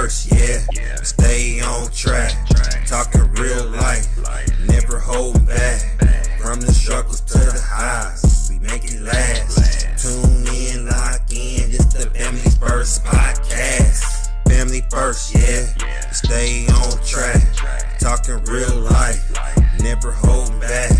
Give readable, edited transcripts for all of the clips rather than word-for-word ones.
first, yeah. Stay on track, talking real life, never holding back. From the struggles to the highs, we make it last. Tune in, lock in, this the Family First podcast. Family first, yeah. Stay on track, talking real life, never holding back.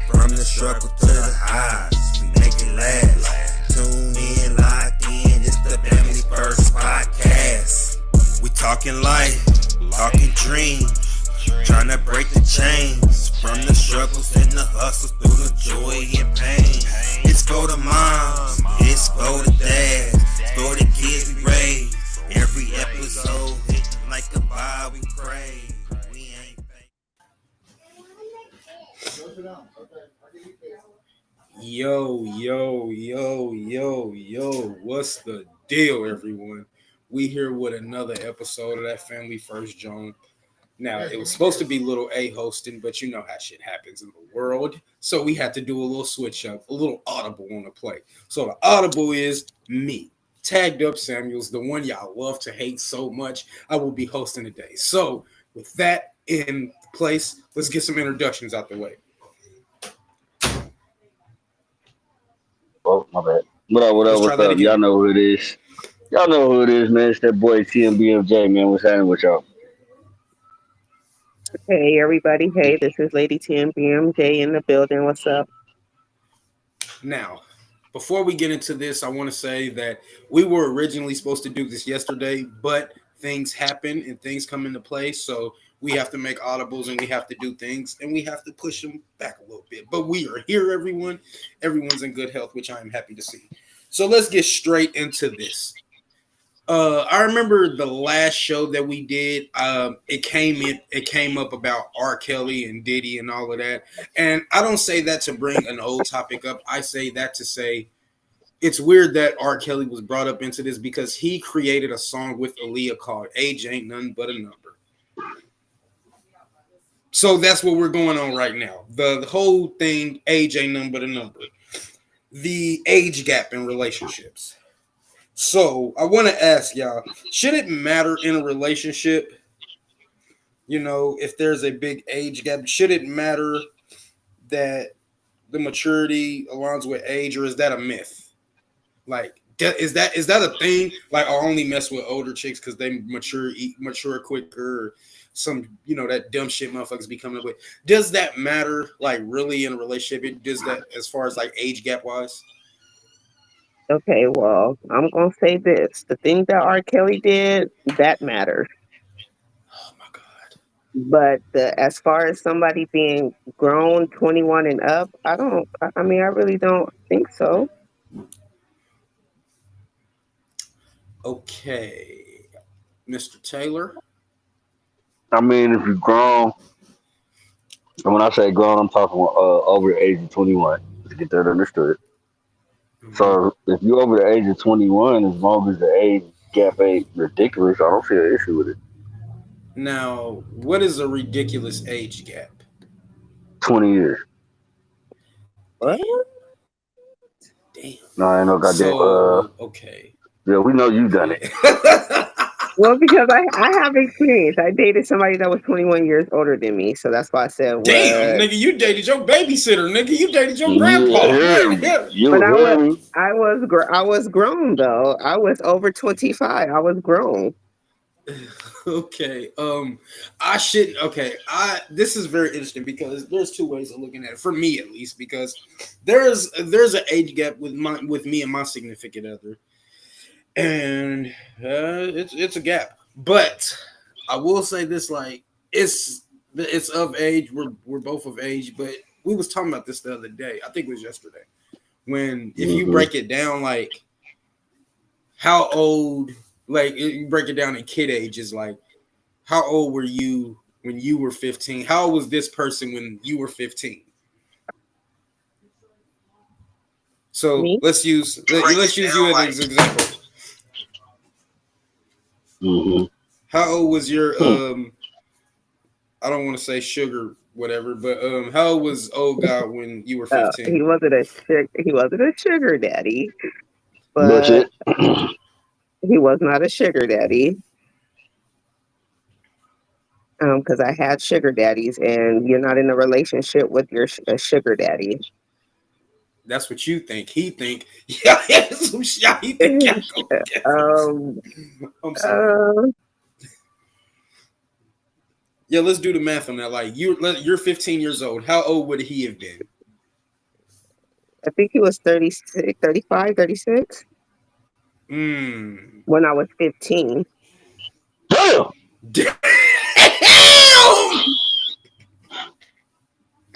From the struggle to the highs, we make it last. Tune in, lock in, this the Family First podcast. We talking life, talking dreams, trying to break the chains. From the struggles and the hustles through the joy and pain. It's for the moms, it's for the dads, it's for the kids we raise. Every episode hitting like a vibe we crave. We ain't fake. Yo, what's the deal, everyone? We here with another episode of that Family First Joan. Now, it was supposed to be Little A hosting, but you know how shit happens in the world. So we had to do a little switch up, a little audible on the play. So the audible is me, Tagged Up Samuels, the one y'all love to hate so much. I will be hosting today. So with that in place, let's get some introductions out the way. Oh, my bad. What up? Y'all know who it is. Man. It's that boy TMBMJ, man. What's happening with y'all? Hey everybody, hey, this is Lady TMBMJ in the building. What's up? Now, before we get into this, I want to say that we were originally supposed to do this yesterday, but things happen and things come into play, so we have to make audibles and we have to do things and we have to push them back a little bit. But we are here, everyone. Everyone's in good health, which I am happy to see. So let's get straight into this. I remember the last show that we did. It came up about R. Kelly and Diddy and all of that. And I don't say that to bring an old topic up. I say that to say it's weird that R. Kelly was brought up into this because he created a song with Aaliyah called "Age Ain't Nothing But a Number." So that's what we're going on right now. The whole thing, age ain't nothing but a number. The age gap in relationships. So I want to ask y'all, should it matter in a relationship? You know, if there's a big age gap, should it matter that the maturity aligns with age, or is that a myth? Like, is that a thing? Like, I only mess with older chicks because they mature quicker, or some, you know, that dumb shit motherfuckers be coming up with. Does that matter, like, really in a relationship? Does that, as far as like age gap wise? Okay, well, I'm going to say this. The thing that R. Kelly did, that matters. Oh, my God. But as far as somebody being grown, 21 and up, I really don't think so. Okay. Mr. Taylor? I mean, if you're grown, and when I say grown, I'm talking over the age of 21, to get that understood. So if you're over the age of 21, as long as the age gap ain't ridiculous, I don't see an issue with it. Now, what is a ridiculous age gap? 20 years. What? Damn. No, I ain't no goddamn. So, okay. Yeah, we know you done it. Well, because I have experience. I dated somebody that was 21 years older than me, so that's why I said, what? Damn, nigga, you dated your babysitter, nigga. You dated your grandpa. But I was grown though. I was over 25. I was grown. Okay. This is very interesting because there's two ways of looking at it, for me at least, because there's an age gap with me and my significant other. And it's a gap, but I will say this: like it's of age. We're both of age, but we was talking about this the other day. I think it was yesterday. When if you break it down, like how old, like you break it down in kid ages, like how old were you when you were 15? How old was this person when you were 15? So Me? let's use you as an example. Mm-hmm. How old was your I don't want to say sugar whatever, but how old was old guy when you were 15? He wasn't a sugar daddy, but Bullshit. he was not a sugar daddy. Because I had sugar daddies, and you're not in a relationship with your sugar daddy. That's what you think. He think, yeah, some shit. He think, yeah, um, I'm sorry. uh, Yeah, let's do the math on that. Like you're 15 years old. How old would he have been? I think he was 36, 35, 36 when I was 15. Damn. Damn.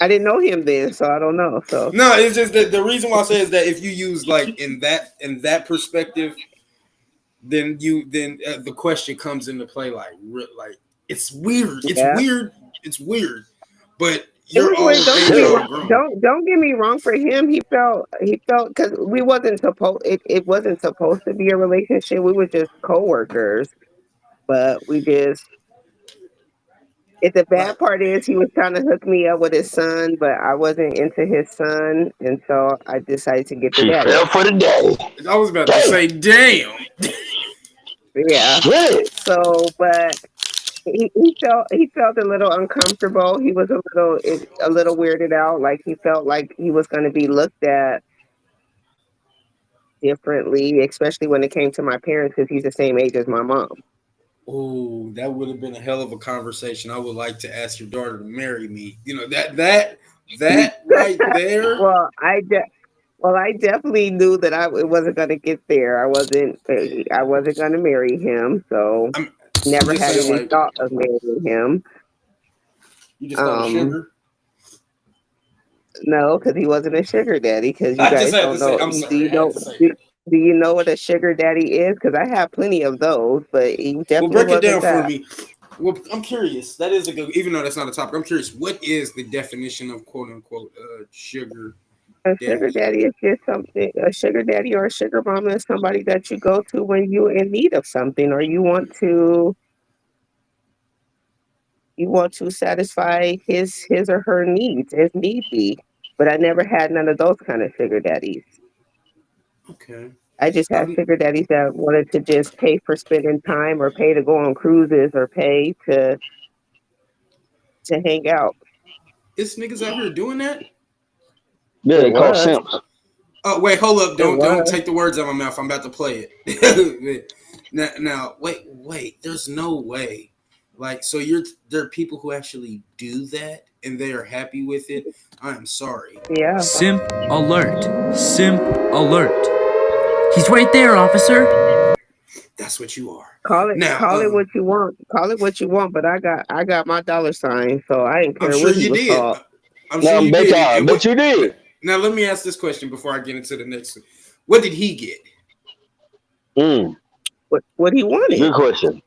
I didn't know him then, so I don't know. So No, it's just that the reason why I say is that if you use like in that perspective, then the question comes into play. Like it's weird. It's yeah. weird. It's weird. But It you're was all weird. of age, all grown. Don't get me wrong. For him, he felt because we wasn't supposed. It wasn't supposed to be a relationship. We were just coworkers, but we just. The bad part is he was trying to hook me up with his son, but I wasn't into his son, and so I decided to get the She daddy. fell for the day. I was about to say, damn. Yeah. Shit. So, but he felt a little uncomfortable. He was a little weirded out. Like he felt like he was going to be looked at differently, especially when it came to my parents, because he's the same age as my mom. Oh, that would have been a hell of a conversation. I would like to ask your daughter to marry me. You know that right there. Well, I definitely knew that it wasn't going to get there. I wasn't going to marry him, so I'm never just had saying, any like, thought of marrying him. you just thought of sugar. No, because he wasn't a sugar daddy. Because you I guys just had don't to say. know. I'm sorry. I had to say that. Do you know what a sugar daddy is? Because I have plenty of those, but he Well, definitely break it wasn't down that. for me. Well, I'm curious. That is a good, even though that's not a topic. I'm curious. What is the definition of quote unquote sugar? A sugar daddy is just something. A sugar daddy or a sugar mama is somebody that you go to when you're in need of something, or you want to satisfy his or her needs as need be. But I never had none of those kind of sugar daddies. Okay. I just had sugar daddies that wanted to just pay for spending time, or pay to go on cruises, or pay to hang out. It's niggas out here doing that. Yeah, they call simps. Oh wait, hold up! Don't take the words out of my mouth. I'm about to play it. now, wait. There's no way. Like, so there are people who actually do that and they are happy with it. I am sorry. Yeah. Simp alert! Simp alert! He's right there, officer. That's what you are. Call it what you want. Call it what you want. But I got my dollar sign, so I ain't care what he was called. I'm sure you did. But you did. Now let me ask this question before I get into the next one. What did he get? What he wanted. Good question.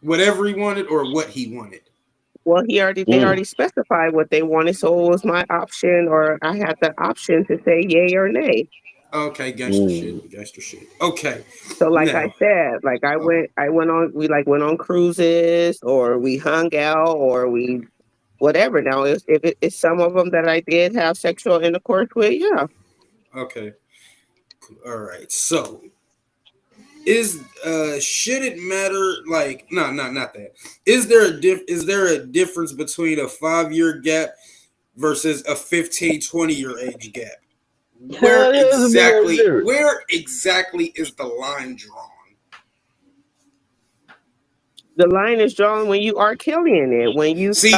Whatever he wanted, or what he wanted. Well, they already specified what they wanted, so it was my option, or I had the option to say yay or nay. Okay, gangster shit. Okay. So, like I said, we went on cruises, or we hung out, or we whatever. Now, if it's some of them that I did have sexual intercourse with, yeah. Okay. All right. So, should it matter? Like, no, not that. Is there a difference between a 5-year gap versus a 15-20-year age gap? Where exactly is the line drawn? The line is drawn when you are killing it. When you 30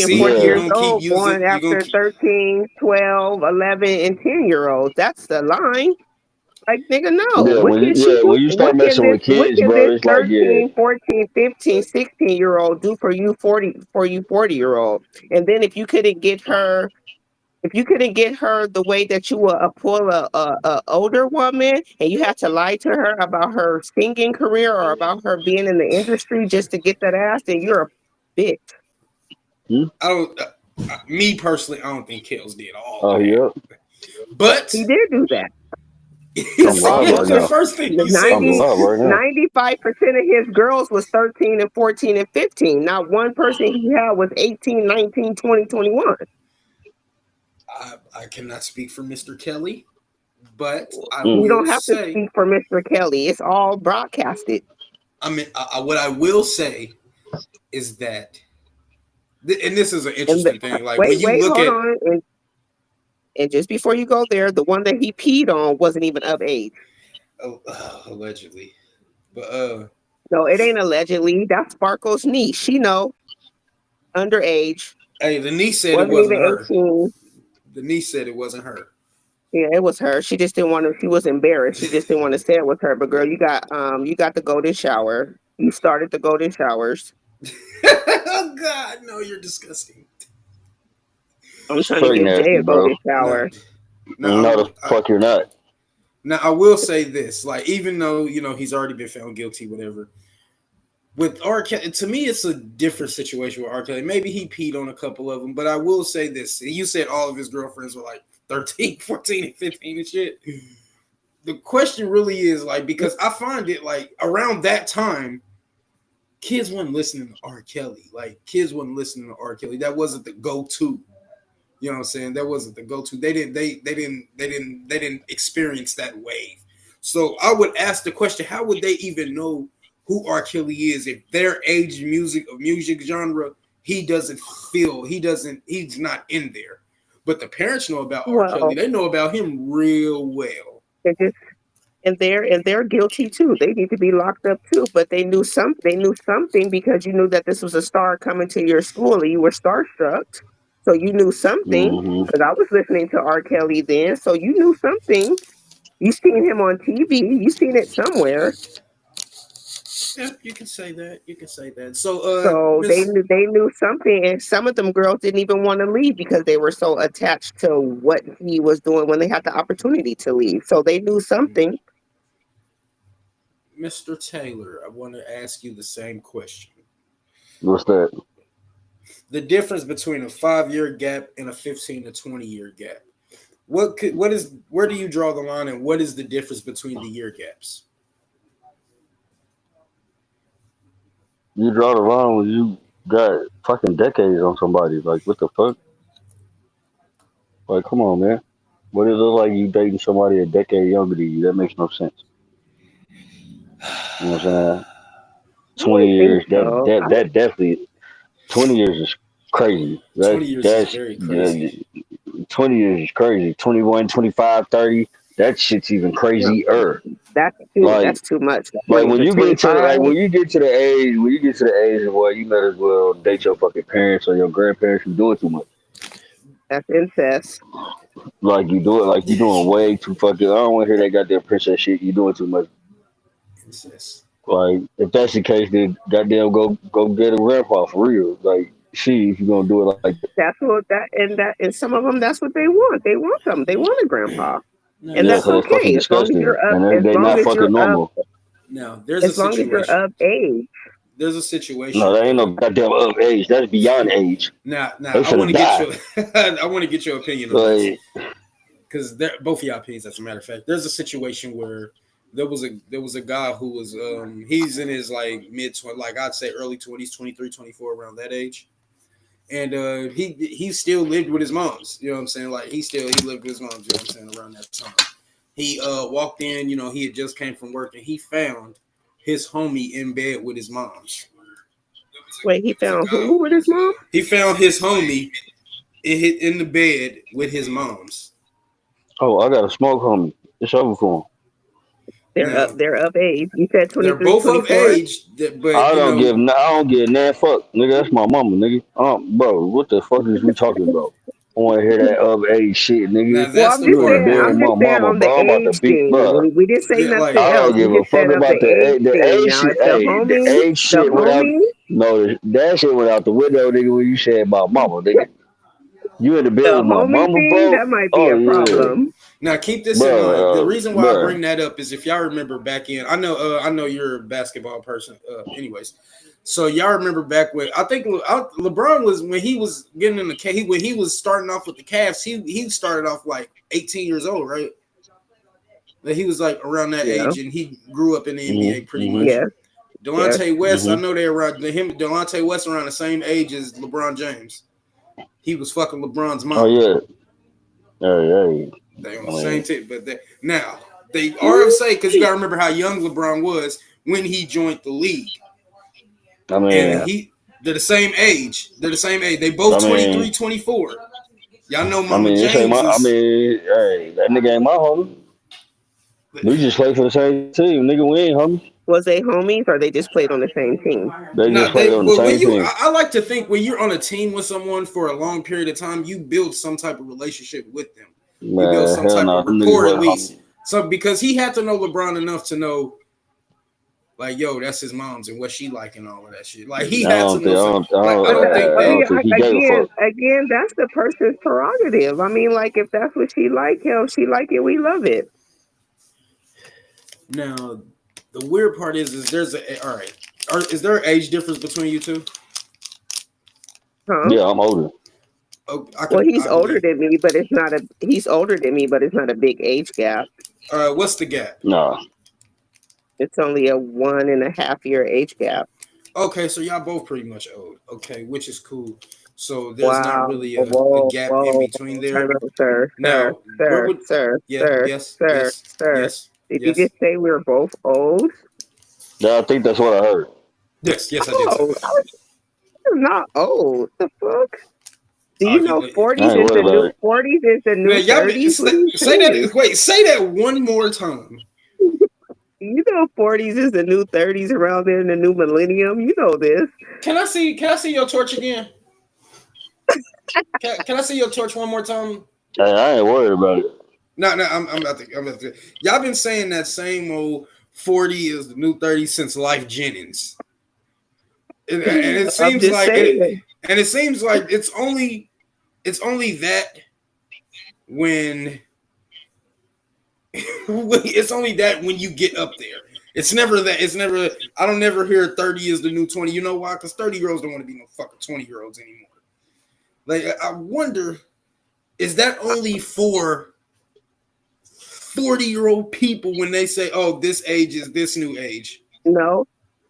and 40 years old, born after 13, 12, 11, and 10-year-olds. That's the line. Like, nigga, no. Yeah, when you start messing with kids, bro, it's 13, 14, 15, 16-year-old do for you 40-year-old. And then if you couldn't get her the way that you would pull a older woman, and you had to lie to her about her singing career or about her being in the industry just to get that ass, then you're a bitch. Me personally, I don't think Kels did all. Oh, yeah. But he did do that. The first thing you said, 95% of his girls was 13 and 14 and 15. Not one person he had was 18, 19, 20, 21. I cannot speak for Mr. Kelly, but you don't have to speak for Mr. Kelly. It's all broadcasted. I mean, what I will say is that, and this is an And interesting thing. Like when wait, you look hold at, on. And just before you go there, the one that he peed on wasn't even of age. allegedly, but No, it ain't allegedly. That's Sparkle's niece. She know, underage, hey, the niece said it wasn't wasn't even her. 18. The niece said it wasn't her. Yeah, it was her. She just didn't want to. She was embarrassed. She just didn't want to say it was her. But girl, you got the golden shower. You started the golden showers. Oh God, no, you're disgusting. I'm trying to Straight give Jay nasty, a bro. golden shower. No, the fuck you're not. Now I will say this: like, even though he's already been found guilty, whatever. With R. Kelly, to me, it's a different situation with R. Kelly. Maybe he peed on a couple of them, but I will say this: you said all of his girlfriends were like 13, 14, and 15 and shit. The question really is like, because I find it like around that time, kids weren't listening to R. Kelly. Like, kids weren't listening to R. Kelly. That wasn't the go-to. You know what I'm saying? That wasn't the go-to. They didn't experience that wave. So I would ask the question: how would they even know who R. Kelly is if their age music genre he's not in there? But the parents know about R. Kelly. Well, They know about him real well. and they're guilty too. They need to be locked up too. But they knew something. They knew something because you knew that this was a star coming to your school, and you were starstruck. So you knew something Mm-hmm. because I was listening to R. Kelly then. So you knew something. You seen him on TV. You seen it somewhere. Yeah, you can say that. You can say that. So, So they Miss, knew something, and some of them girls didn't even want to leave because they were so attached to what he was doing when they had the opportunity to leave. So they knew something. Mr. Taylor, I want to ask you the same question. What's that? The difference between a 5-year gap and a 15 to 20-year gap. Where do you draw the line, and what is the difference between the year gaps? You draw the line when you got fucking decades on somebody. Like, what the fuck? Like, come on, man. What it look like you dating somebody a decade younger than you? That makes no sense. You know what I'm saying? I 20 don't think years, so. that definitely, 20 years is crazy. 20 years is very crazy. 20 years is crazy. 21, 25, 30, that shit's even No, crazier. that's Like, too much. like 20 when to you get to 25. when you get to the age of where you might as well date your fucking parents or your grandparents. You do it too much. That's incest. Like you do it like you doing way too fucking. I don't want to hear that goddamn princess shit. You doing too much. Incest. Like if that's the case, then goddamn go get a grandpa for real. Like see if you gonna do it like that. And some of them that's what they want. They want them. They want a grandpa, Now, and Yeah, that's cause listen. they fucking okay as long as disgusting you're up. and As they long not as you're fucking up. normal. Now, there's a As long as you're situation. of age. There's a No, situation that ain't no where goddamn of age. That's beyond age. now They I should want have to get died. your I want to get your opinion on this, Like because both of y'all opinions, as a matter of fact. There's a situation where there was a guy who was he's in his like mid 20s, like I'd say early 20s, 23, 24, around that age. And he still lived with his moms, you know what I'm saying? Like he lived with his moms, you know what I'm saying, around that time. He walked in, he had just came from work, and he found his homie in bed with his moms. Wait, he found who with his mom? He found his homie in the bed with his moms. oh, I got a smoke homie. It's over for him. Now They're of age. You said they're 23, both of 24? age, but I don't give a fuck, nigga. That's my mama, nigga. Bro, what the fuck is we talking about? I want to hear that of age shit, now nigga. Well, that's the You in the part. bed with I'm my just saying mama, on the bro. I'm about to age beat, thing. bro. We didn't say Yeah, like nothing I else. don't We give a just fuck said of about the age the thing. age Now, shit. if the Hey, the homie, age the shit went out. homie, No, that shit went out the window, nigga. When you said about mama, nigga. You in the bed the with my homie mama, thing, bro? that might be Oh a yeah, problem. Now keep this in mind. The bro, reason why I bro. bring that up is if y'all remember back in, I know you're a basketball person. Anyways, so y'all remember back when I think LeBron was when he was getting in the when he was starting off with the Cavs. He started off like 18 years old, right? But he was like around that Yeah, age, and he grew up in the NBA Mhm, pretty mhm, much. yeah, yeah. Delonte West, I mhm. know they're around him. Delonte West around the same age as LeBron James. He was fucking LeBron's Oh mama. yeah, hey, They on I the same mean, tip, but now they are say because you got to remember how young LeBron was when he joined the league. I mean, and they're the same age. They're the same age. They both I mean- 23, 24. Y'all know I Mama mean, this ain't James my. I is. mean, hey, that nigga ain't my homie. We just play for the same team, nigga. We ain't homies. Was they homies or they just played on the same team? They No, just play on the but when same you, team. I like to think when you're on a team with someone for a long period of time, you build some type of relationship with them. You build Man, some hell type no. of Them rapport niggas at wasn't least. homies. So because he had to know LeBron enough to know, like, yo, that's his mom's and what she like and all of that shit. Like he I had to don't think. know I something. don't. I Like don't, I don't think I they. don't think he gave a fuck. Again, that's the person's prerogative. I mean, like if that's what she like, hell, she like it, we love it. Now, the weird part is there's a all right. Is there an age difference between you two? Huh? Yeah, I'm older. Oh, Well, he's I older believe. than me, but he's older than me, but it's not a big age gap. What's the gap? Nah. It's only a 1.5 year age gap. Okay, so y'all both pretty much old. Okay, which is cool. So there's not Wow. really a Whoa, gap in whoa. between Time there. out, sir, Now, where would yeah, yes, sir. yes, Did you yes, just say we were both old? Yeah, I think that's what I heard. yes, I did say Oh, that. I'm not old. The fuck? Do you know I 40s ain't is worried the about new it. 40s is the Now, new 30s? What are you say saying? that. Wait, say that one more time. You know 40s is the new 30s around there in the new millennium. You know this. Can I see your torch again? Can I see your torch one more time? Hey, I ain't worried about it. No, I'm about to. Y'all been saying that same old 40 is the new 30 since Life Jennings, and it I'm seems just like saying. and it seems like it's only that when it's only that when you get up there. It's never that. It's never. I don't never hear 30 is the new 20. You know why? Because 30-year-olds don't want to be no fucking 20-year-olds anymore. Like I wonder, is that only for 40-year-old people when they say, "Oh, this age is this new age"? No,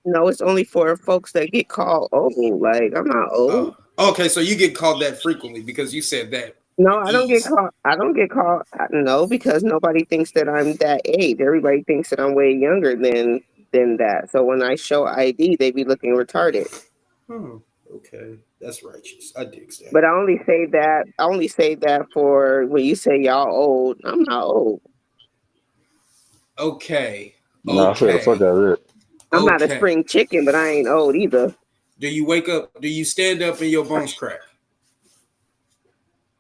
it's only for folks that get called old. Like I'm not old. Oh, okay. So you get called that frequently because you said that. No, with I don't get ease. called. I don't get called. No, because nobody thinks that I'm that age. Everybody thinks that I'm way younger than that. So when I show ID, they be looking retarded. Oh, okay. That's righteous. I dig that. But I only say that. I only say that for when you say y'all old. I'm not old. Okay. Nah, I said the fuck out of it. I'm not a Okay. spring chicken, but I ain't old either. Do you wake up? Do you stand up and your bones crack?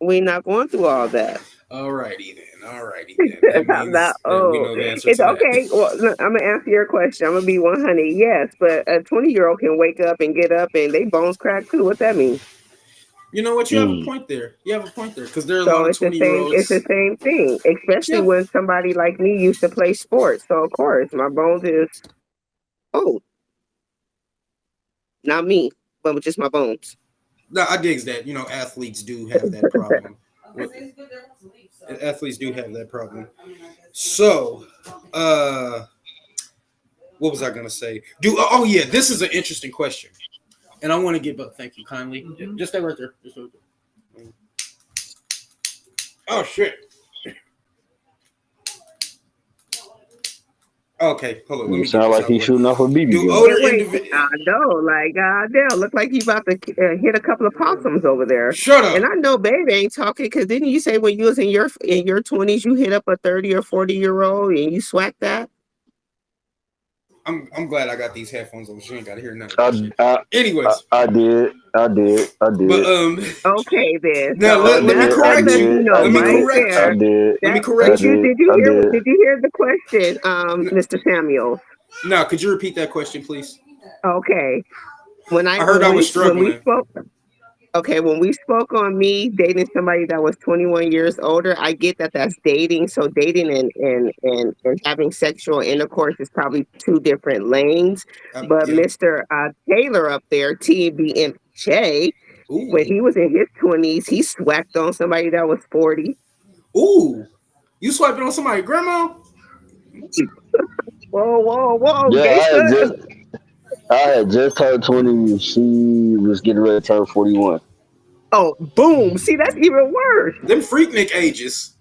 We not going through all that. Alrighty then. That I'm not means that we old. know the answer It's to that. okay. Well, look, I'm gonna answer your question. I'm gonna be 100. Yes, but a 20-year-old can wake up and get up and they bones crack too. What that mean? You know what? You have a point there. Because there are a So lot of it's the same. It's 20-year-olds. the same thing. Especially Yeah. when somebody like me used to play sports. So of course my bones is old. Not me, but just my bones. No, I digs that. You know, athletes do have that problem. Athletes do have that problem. So, what was I gonna say? Oh yeah, this is an interesting question, and I want to give up. Thank you kindly. Just stay right there. Oh shit. Okay, hold on. Let You me sound like he's shooting off a BB Do gun. older Wait, individuals? I know, like goddamn, look like you about to hit a couple of possums over there. Shut up. And I know, baby ain't talking because didn't you say when you was in your 20s, you hit up a 30 or 40-year-old and you swack that? I'm glad I got these headphones on. She ain't got to hear none of that shit. I Anyways, did. but Okay, then. now So let me that correct lets you. you know Let me right correct there. you. Let me That, correct you. did you hear the question, Mr. Samuel? Now, could you repeat that question, please? Okay. When I heard I was struggling. When we spoke on me dating somebody that was 21 years older, I get that that's dating. So dating and having sexual intercourse is probably two different lanes. But Yeah. Mr. Taylor up there, TBMJ, when he was in his 20s, he swacked on somebody that was 40. Ooh, you swiping on somebody, grandma? Whoa. Yeah, I had just turned 20. She was getting ready to turn 41. Oh, boom. See, that's even worse. Them Freaknik ages.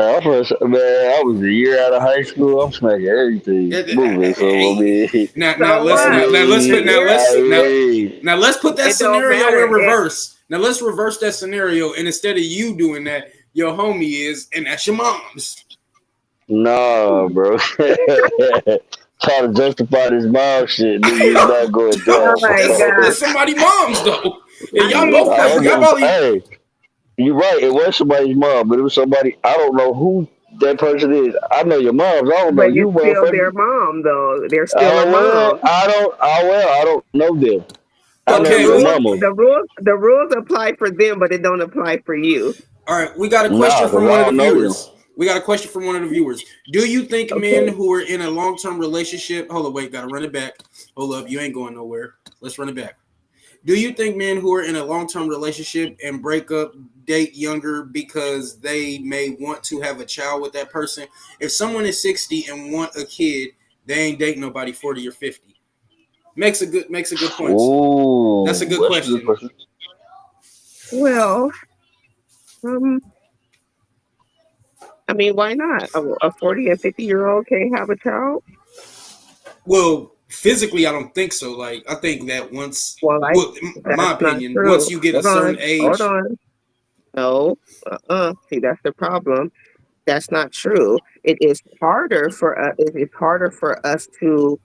I was a year out of high school. I'm smacking everything moving. So I mean, Now So let's what? A year, now let's put that it don't scenario matter. in reverse. Now let's reverse that scenario, and instead of you doing that, your homie is, and that's your mom's. nah, bro. Trying to justify this mom shit, nigga, is not going Oh down, my bro. God. It's somebody mom's though, and I y'all mean, both like y'all both. Hey, you're right. It was somebody's mom, but it was somebody. I don't know who that person is. I know your mom's. I don't know but you, it's still their motherfucker. mom, though. They're still a Oh well, mom. I don't. Oh well, I don't know them. I So know Okay, your well, mama. the rules apply for them, but it don't apply for you. all right. We got a question Nah, cause from I one of the don't know them. viewers. We got a question from one of the viewers. Do you think men Okay. who are in a long-term relationship? Hold on, wait, gotta run it back. Hold up, you ain't going nowhere. Let's run it back. Do you think men who are in a long-term relationship and break up date younger because they may want to have a child with that person? If someone is 60 and want a kid, they ain't dating nobody 40 or 50. Makes a good point. That's a Ooh, good that's a good question. question. Well, um, I mean, why not? A 40 and 50-year-old can't have a child? Well, physically, I don't think so. Like, I think that once, Well, well, my that's not opinion, once true. you get a Hold certain on. Hold age, on. No. See, that's the problem. That's not true. It is harder for us. It is harder for us to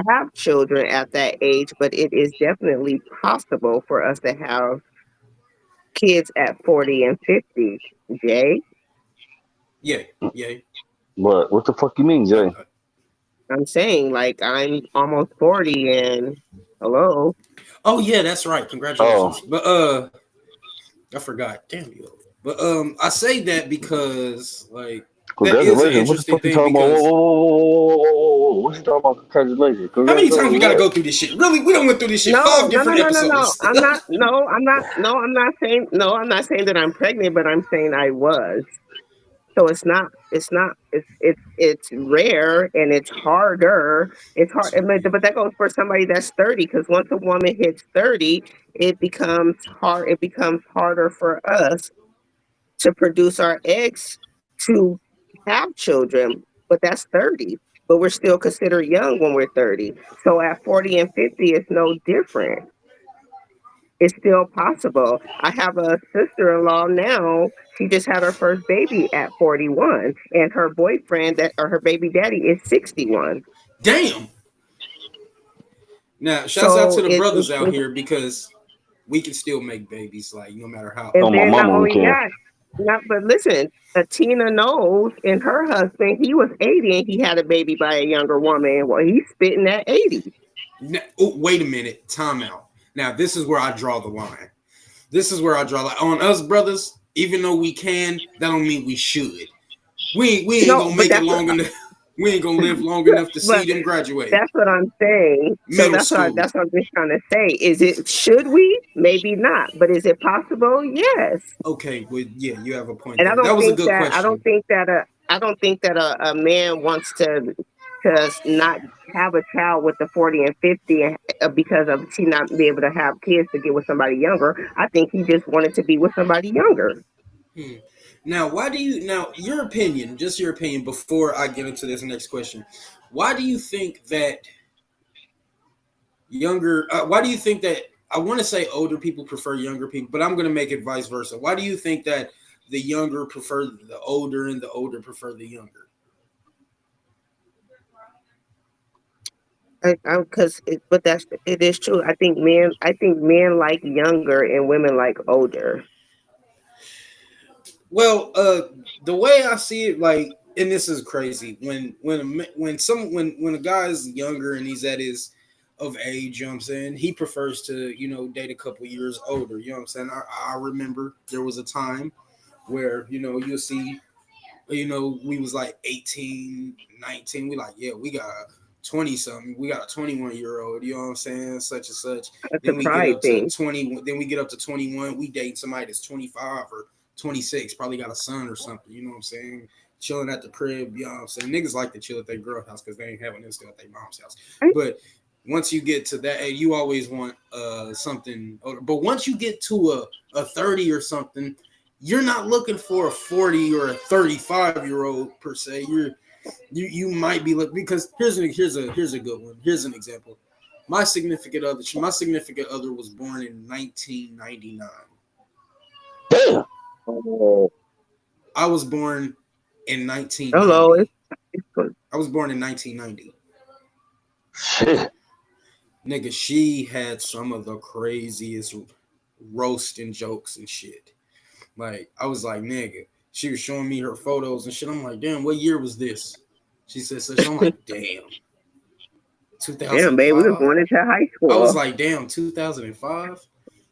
have children at that age, but it is definitely possible for us to have kids at 40 and 50. Jay, yeah, yeah. But what the fuck you mean, Uh, Jay? uh, I'm saying like I'm almost 40 and hello. oh yeah, that's right. Oh, Congratulations. But I forgot. Damn you. But I say that because like that is an congratulations. What the interesting fuck you thing talking about? Whoa, because whoa, whoa, whoa, whoa, whoa, whoa, whoa. What you talking about? Congratulations. how many times Congratulations. we got to What? go through this shit? Really, we don't went through this shit No, five no, no, different no, no, no. episodes. I'm not no, I'm not no, I'm not saying that I'm pregnant, but I'm saying I was. So it's rare and it's harder. It's hard, but that goes for somebody that's 30 because once a woman hits 30, it becomes hard. It becomes harder for us to produce our eggs to have children. But that's 30. But we're still considered young when we're 30. So at 40 and 50, it's no different. It's still possible. I have a sister-in-law now. She just had her first baby at 41, and her boyfriend that or her baby daddy is 61. Damn. Now, shouts out So to the brothers out here because we can still make babies, like no matter how and Oh, my old. then not mama, we only can. that, not but listen, Tina knows and her husband, he was 80 and he had a baby by a younger woman. Well, he's spitting at 80. Now, oh, wait a minute, time out. Now, this is where I draw the line. This is where I draw like on us brothers. Even though we can, that don't mean we should. We ain't No, gonna but make it long enough. We ain't gonna live long enough to see but them graduate that's what I'm saying. So middle school. that's what I'm just trying to say. Is it should we? Maybe not. But is it possible? Yes. Okay, well, yeah, you have a point And there. That was a good question. I don't think that a man wants to not have a child with the 40 and 50 because of she not be able to have kids to get with somebody younger. I think he just wanted to be with somebody younger. Hmm. Now, why do you now your opinion, just your opinion before I get into this next question. Why do you think that why do you think that I want to say older people prefer younger people, but I'm going to make it vice versa. Why do you think that the younger prefer the older and the older prefer the younger? But it is true. I think men like younger and women like older. Well, the way I see it, like, and this is crazy. When a guy is younger and he's at his of age, you know what I'm saying, he prefers to date a couple years older. You know what I'm saying. I remember there was a time where you'll see, we was like 18, 19. We like, yeah, we got a 20 something. We got a 21-year-old. You know what I'm saying, such and such. That's Then we get up to surprising. 20. Then we get up to 21. We date somebody that's 25 or 26, probably got a son or something, you know what I'm saying? Chilling at the crib, you know what I'm saying? Niggas like to chill at their girl house because they ain't having this still at their mom's house. But once you get to that age, you always want something older. But once you get to a 30 or something, you're not looking for a 40 or a 35-year-old per se. You might be looking, because here's a good one. Here's an example. My significant other was born in 1999. Damn. Oh, I was born in 1990. hello. It's good. I was born in 1990. Shit. Nigga, she had some of the craziest roasting jokes and shit. Like, I was like, nigga, she was showing me her photos and shit. I'm like, damn, what year was this? She said such. I'm like, damn. 2005. Damn, babe, we were going into high school. I was like, damn, 2005?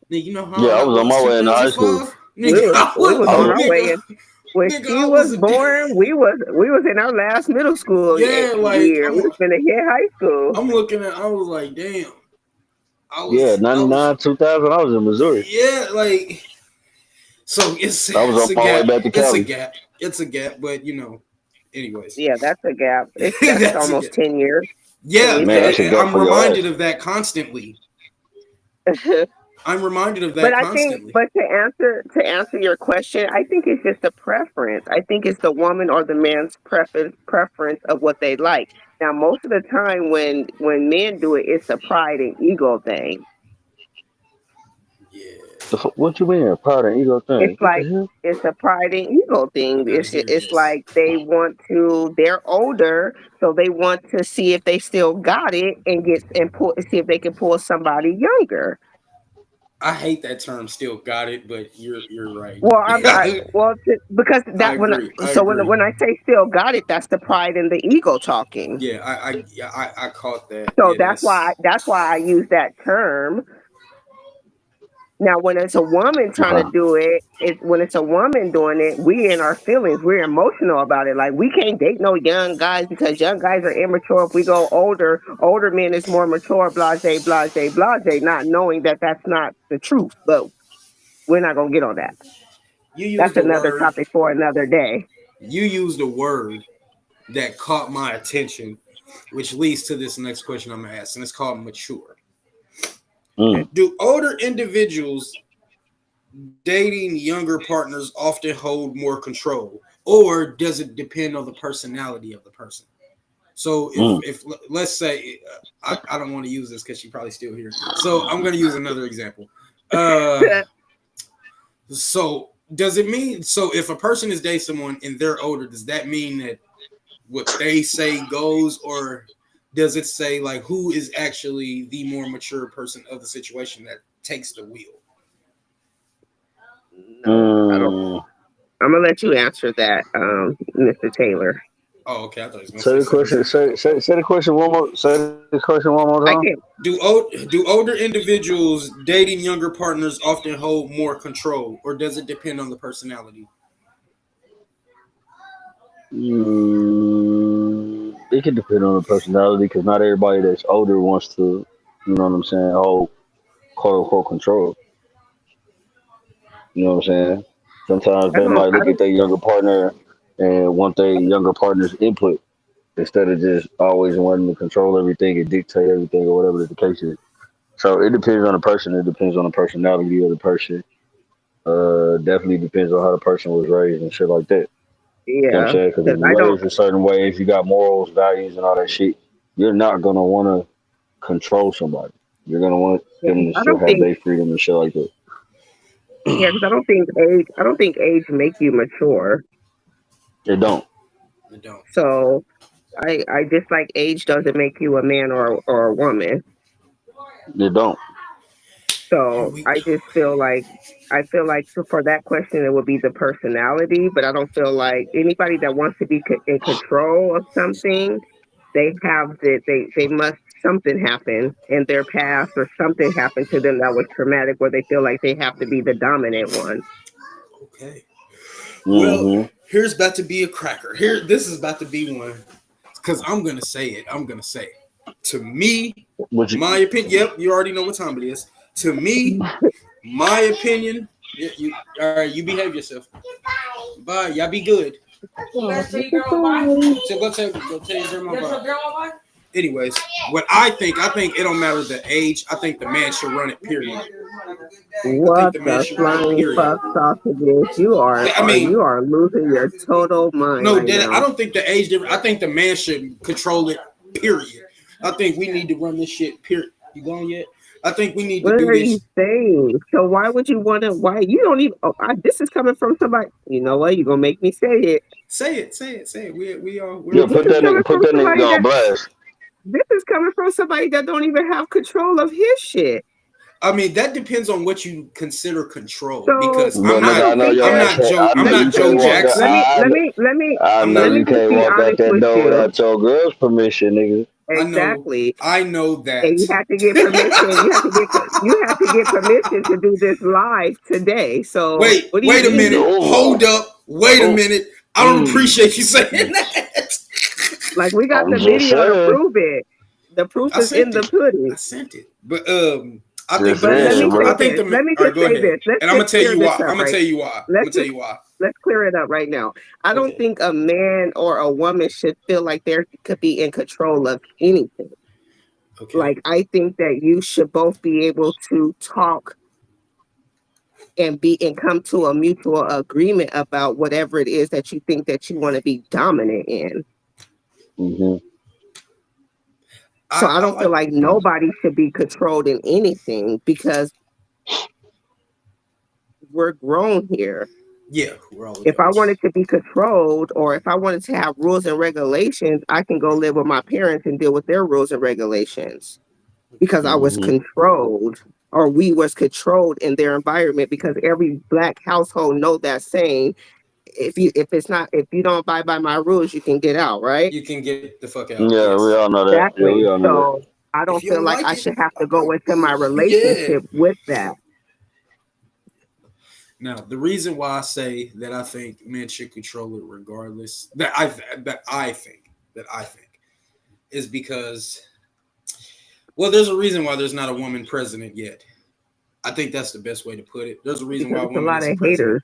Nigga, you know how Yeah, I was on my way into high school. Nigga, we was on our nigga, way. When nigga, she I was was a born, we was in our last middle school Yeah, like, year. We was gonna hit high school. I'm looking at, I was like, damn. Yeah, 99, 2000, I was in Missouri. Yeah, like, so it's I was a on my way gap. back to It's a Cali. gap. It's a gap, but you know, anyways. Yeah, that's a gap. That's That's a almost gap. 10 years. Yeah, Man, that's a gap I'm for your reminded ass. of that constantly. But I'm reminded of that I constantly. think, but to answer your question, I think it's just a preference. I think it's the woman or the man's preference of what they like. Now, most of the time when men do it, it's a pride and ego thing. Yeah, What you mean? Proud and ego thing? It's like it's a pride and ego thing. It's like they want to. They're older, so they want to see if they still got it and see if they can pull somebody younger. I hate that term. Still got it, but you're right. Well, because I agree. when I say still got it, that's the pride and the ego talking. Yeah, I caught that. So Yeah, that's why I use that term. Now, when it's a woman trying to do it, when it's a woman doing it, we in our feelings, we're emotional about it. Like, we can't date no young guys because young guys are immature. If we go older men is more mature, blase, blase, blase, not knowing that that's not the truth. But we're not gonna get on that. That's another topic for another day. You used a word that caught my attention, which leads to this next question I'm gonna ask, and it's called mature. Do older individuals dating younger partners often hold more control, or does it depend on the personality of the person? So if let's say, I don't want to use this because she's probably still here, so I'm going to use another example. So does it mean, so if a person is dating someone and they're older, does that mean that what they say goes, or does it say like who is actually the more mature person of the situation that takes the wheel? No, I'm gonna let you answer that, Mr. Taylor. Oh, okay. I thought he was Say going the question. Say the question one more. Say the question one more time. Do older individuals dating younger partners often hold more control, or does it depend on the personality? It can depend on the personality because not everybody that's older wants to, you know what I'm saying, hold quote unquote control. You know what I'm saying? Sometimes they might look at their younger partner and want their younger partner's input instead of just always wanting to control everything and dictate everything or whatever the case is. So it depends on the person. It depends on the personality of the person. Definitely depends on how the person was raised and shit like that. Yeah, you know what I'm saying? Because if you're raised in certain ways, you got morals, values, and all that shit, you're not going to want to control somebody. You're going to want them to still have their freedom and shit like that. Yeah, because I don't think age make you mature. It don't. So I just like age doesn't make you a man or a woman. It don't. So I just feel like for that question it would be the personality, but I don't feel like anybody that wants to be in control of something, they must something happen in their past or something happened to them that was traumatic where they feel like they have to be the dominant one. Okay. Well, here's about to be a cracker. This is about to be one, because I'm gonna say it. To me, my opinion. Yep, you already know what time it is. To me, my opinion. All right, you behave yourself. Bye. Y'all be good. So go tell your grandma bye. Anyways, what I think it don't matter the age. I think the man should run it. Period. I think What the man the should control. flying Period. fuck sausages? You are, I mean, you are losing your total mind no, right Dad, I now. don't think the age difference. I think the man should control it. Period. I think we need to run this shit. Period. You going yet? I think we need to What do are you this. saying? So why would you want to? Why you don't even? Oh, this is coming from somebody. You know what? You're gonna make me say it. Say it. Say it. Say it. We are. Yeah, We're This put is that here. coming from somebody nigga on that. blast. This is coming from somebody that don't even have control of his shit. I mean, that depends on what you consider control. So Because But I nigga, I don't know think your I'm ass that. not can't. Joe. I know I'm Let me you not say Joe can't this. walk out. Jackson. I I'm know not. Let me you just can't be walk out honest that with door you. without your girl's permission, nigga. Exactly. I know And that. you have to get permission. You have to get permission to do this live today. So Wait. what do you Wait a mean? minute. Oh, Hold up. Wait a oh, minute. I don't appreciate you saying mm. that. Like we got I'm the just video to saying. prove it. The proof I is in sent the it. pudding. I sent it. But I think Just the But man let saying, me should. bro. I say think this. the. Let me All right, just go say ahead. this. Let's And I'm gonna just tell clear you this why. up, I'm gonna right? tell you why. I'm Let's gonna tell just you why. let's clear it up right now. I don't Okay. think a man or a woman should feel like they could be in control of anything. Okay. Like I think that you should both be able to talk and come to a mutual agreement about whatever it is that you think that you want to be dominant in. Hmm. So I I don't feel like. like nobody should be controlled in anything because we're grown here. Yeah, we're all If I adults. wanted to be controlled or if I wanted to have rules and regulations, I can go live with my parents and deal with their rules and regulations because I was Hmm. controlled or we was controlled in their environment because every black household know that saying if you don't abide by my rules, you can get out, right? You can get the fuck out. Yeah, we Yes. all know that. Yeah, we Exactly. all know that. So I If don't you feel don't like like I it, should have to I'm go like, into my yeah. relationship with that. Now, the reason why I say that I think men should control it regardless, that I think is because, well, there's a reason why there's not a woman president yet. I think that's the best way to put it. There's a reason Because why a it's a woman lot isn't of president. haters.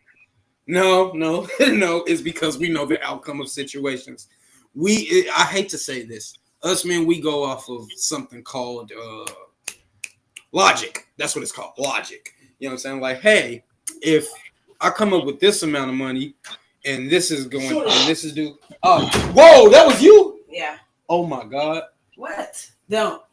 No, no, no. It's because we know the outcome of situations. I hate to say this. Us men, we go off of something called logic. That's what it's called, logic. You know what I'm saying? Like, hey, if I come up with this amount of money and this is going and this is due. Whoa, that was you? Yeah. Oh my God. What? Don't.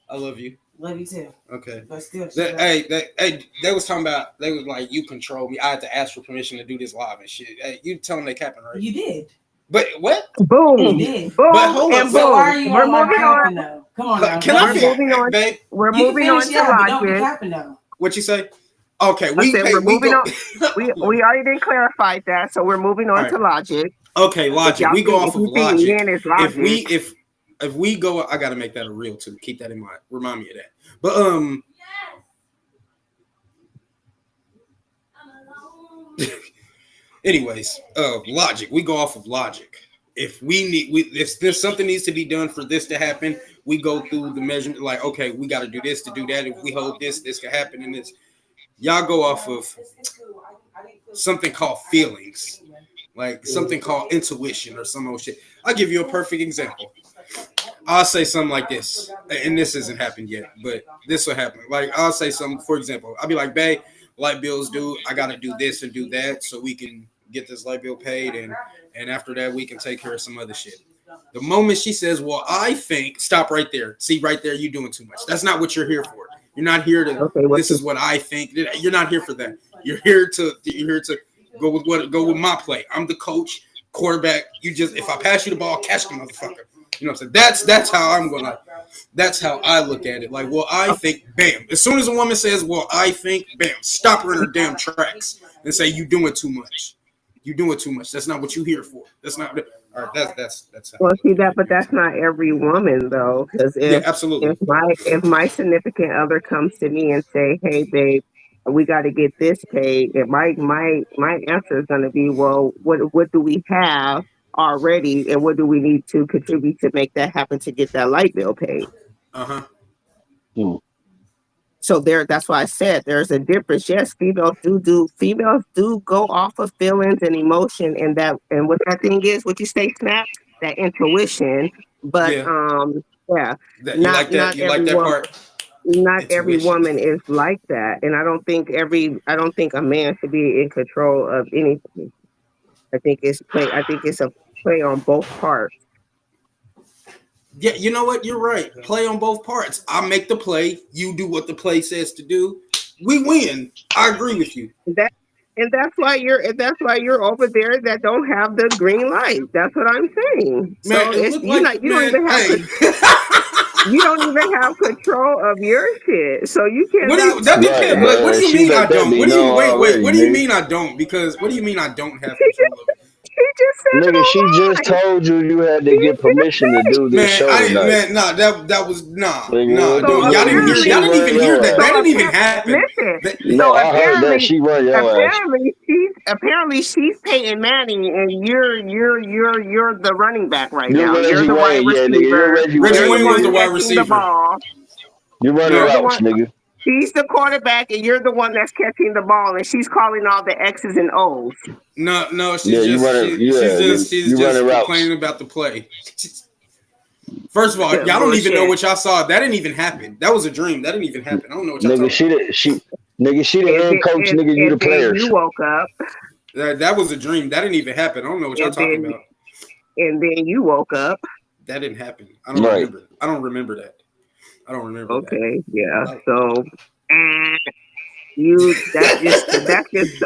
I love you. Love you too. Okay. But still. They was talking about, they was like, you control me. I had to ask for permission to do this live and shit. Hey, you tell them they capping, right? You did. But what? Boom, You did. boom, But hold and up. So why are boom. you We're on my moving capping on. though? Come on now. Can I We're finish, moving on. babe? We're You can moving on finish, to yeah, but don't be logic. capping though. What you say? Okay, I we said pay. we're We moving go. on. We already didn't clarify that, so we're moving All on right. to logic. Okay, If logic. y'all We go think off if of you think logic. men is If logic, we go, I gotta make that a reel too. Keep that in mind. Remind me of that. But anyways, logic. We go off of logic. If there's something needs to be done for this to happen, we go through the measurement. Like, okay, we got to do this to do that. If we hold this can happen. And this, y'all go off of something called feelings, like something called intuition or some old shit. I'll give you a perfect example. I'll say something like this, and this hasn't happened yet, but this will happen. Like, I'll say something, for example, I'll be like, babe, light bills due. I got to do this and do that so we can get this light bill paid, and after that, we can take care of some other shit. The moment she says, well, I think, stop right there. See, right there, you're doing too much. That's not what you're here for. You're not here to, okay, this is what I think. You're not here for that. You're here to go with my play. I'm the coach, quarterback. You just, if I pass you the ball, catch the motherfucker. You know what I'm saying? That's how I'm gonna. That's how I look at it. Like, well, I think, bam. As soon as a woman says, well, I think, bam, stop her in her damn tracks and say, you doing too much. You doing too much. That's not what you here for. That's not. All right. That's how. well, see that, but that's not every woman though. Because Yeah, absolutely. if my significant other comes to me and say, "Hey, babe, we got to get this paid," and my answer is going to be, "Well, what do we have already, and what do we need to contribute to make that happen to get that light bill paid?" Uh-huh. So that's why I said there's a difference. Yes, females do go off of feelings and emotion and what that thing is, what you say, Snap, that intuition. But Yeah. yeah, You like that? not You like every that woman. part? not every intuition. woman is like that, and I don't think a man should be in control of anything. I think it's a play on both parts. Yeah, you know what? You're right. Play on both parts. I make the play. You do what the play says to do. We win. I agree with you. That's why you're over there that don't have the green light. That's what I'm saying. Man, So it it's looked like, you don't even have you don't even have control of your shit. So you what do cannot you? That say depends. Right, But what do you she mean I let that don't? be What do you known wait? already, What do you nigga. mean I don't? Because what do you mean I don't have She control of it? just said it Nigga, she just online. told you had to She get just permission to said it. do this show tonight. That was nah, Nigga, So dude. Y'all didn't hear. she Y'all didn't run even hear your that. ass. That didn't even happen. Listen. That, No, So I heard that. She run your ass. apparently she's Peyton Manning, and you're the running back right You're now. You're Reggie the wide Wayne, yeah, nigga. You're receiver. Reggie Reggie Wayne, You're the Wayne was one the nigga. wide catching the receiver. ball. You're running You're the routes, one. nigga. She's the quarterback, and you're the one that's catching the ball, and she's calling all the X's and O's. No, Yeah, you running. Yeah, she's you just running routes. complaining about the play. First of all, Yeah, y'all don't even know bullshit. what y'all saw. That didn't even happen. That was a dream. That didn't even happen. I don't know what y'all Nigga, talking about. she the head coach, nigga. You the And then players. you woke up, That was a dream. That didn't even happen. I don't know what y'all talking about. and then you woke up. That didn't happen. I don't Right. remember. I don't remember that. I don't remember that. Okay, yeah. So that's just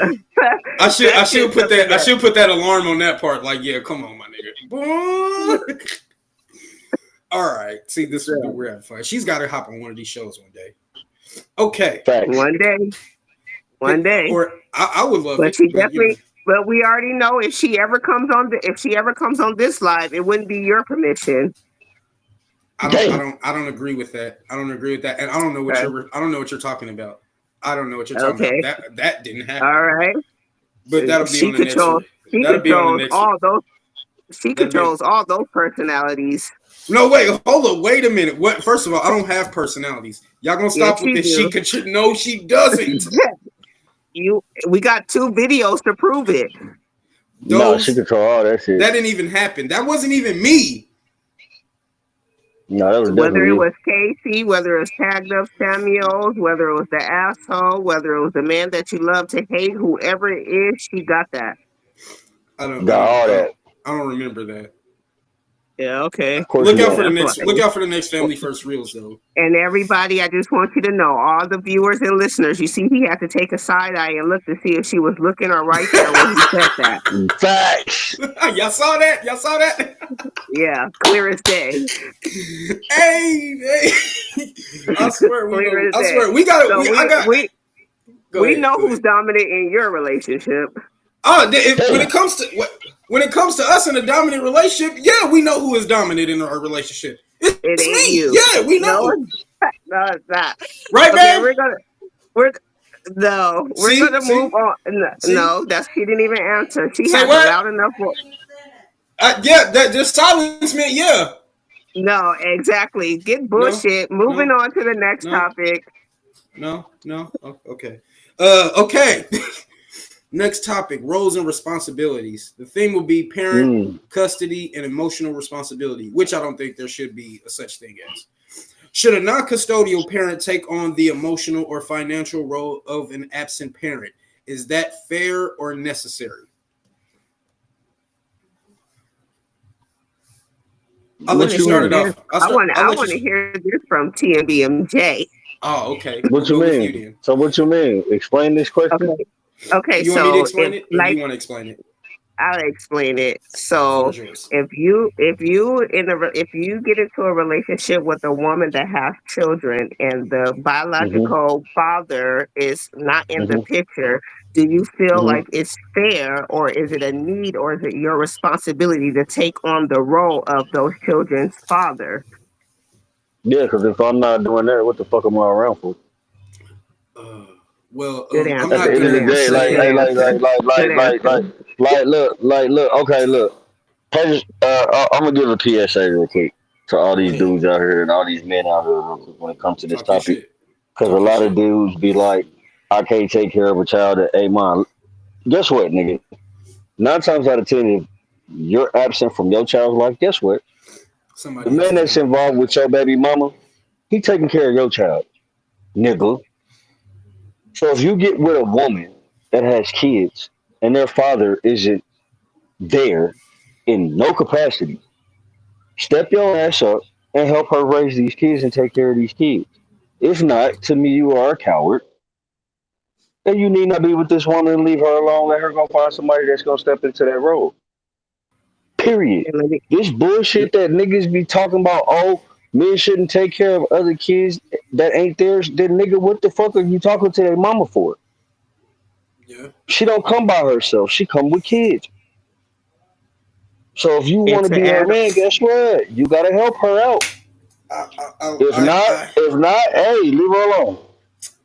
I should put that alarm on that part. Like, yeah, come on, my nigga. All right. See, this is what we're having fun. She's got to hop on one of these shows one day. Okay. Facts. one day. Or I would love But it. she but, definitely. But we already know if she ever comes on this live, it wouldn't be your permission. I don't agree with that. I don't agree with that, and I don't know what you're talking about. I don't know what you're talking about. That didn't happen. All right. But that'll be on the next one. She controls all those personalities. No, wait, hold on, wait a minute. What? First of all, I don't have personalities. Y'all gonna stop with this? No, she doesn't. We got 2 videos to prove it. No, she control all that shit. That didn't even happen. That wasn't even me. No, that was whether it you. was Casey, whether it was Tagged Up Samuels, whether it was the asshole, whether it was the man that you love to hate, whoever it is, she got that. I don't remember that. Yeah, okay. Look out for the next Family First Reels though. And everybody, I just want you to know, all the viewers and listeners, you see he had to take a side eye and look to see if she was looking or right there when he said that. Facts. Y'all saw that? Yeah, clear as day. Hey. I swear we know who's dominant in your relationship. Oh, when it comes to us in a dominant relationship, yeah, we know who is dominant in our relationship. It ain't me. You. Yeah, we know. No, it's not. Right, man. We're gonna move on. No, she didn't even answer. She has a loud enough voice. Yeah, that just silence me. Yeah. No, exactly. Get bullshit. Moving on to the next topic. No. Okay. Okay. Next topic, roles and responsibilities. The theme will be parent, custody, and emotional responsibility, which I don't think there should be a such thing as. Should a non-custodial parent take on the emotional or financial role of an absent parent? Is that fair or necessary? I'll let you start it off. I want to hear this from TMBMJ. Oh, okay. What you mean? So what you mean? Explain this question. Okay, you want me to explain it, or do you want to explain it? I'll explain it. So if you get into a relationship with a woman that has children and the biological father is not in the picture, do you feel like it's fair, or is it a need, or is it your responsibility to take on the role of those children's father? Yeah, because if I'm not doing that, what the fuck am I around for? Well, I'm not at the end of the day, look. Okay, look. I'm gonna give a PSA real quick to all these dudes out here and all these men out here when it comes to this topic, because a lot of dudes be like, I can't take care of a child. Hey, mom, guess what, nigga? 9 times out of 10, if you're absent from your child's life, guess what? The man that's involved with your baby mama, he taking care of your child. nigga. So if you get with a woman that has kids and their father isn't there in no capacity, step your ass up and help her raise these kids and take care of these kids. If not, to me, you are a coward. And you need not be with this woman and leave her alone. Let her go find somebody that's gonna step into that role. Period. And let me, This bullshit that niggas be talking about, oh, men shouldn't take care of other kids that ain't theirs. Then nigga, what the fuck are you talking to their mama for? Yeah. She don't come by herself. She come with kids. So if you and want to to be her add man, guess what? You gotta help her out. If not, hey, leave her alone.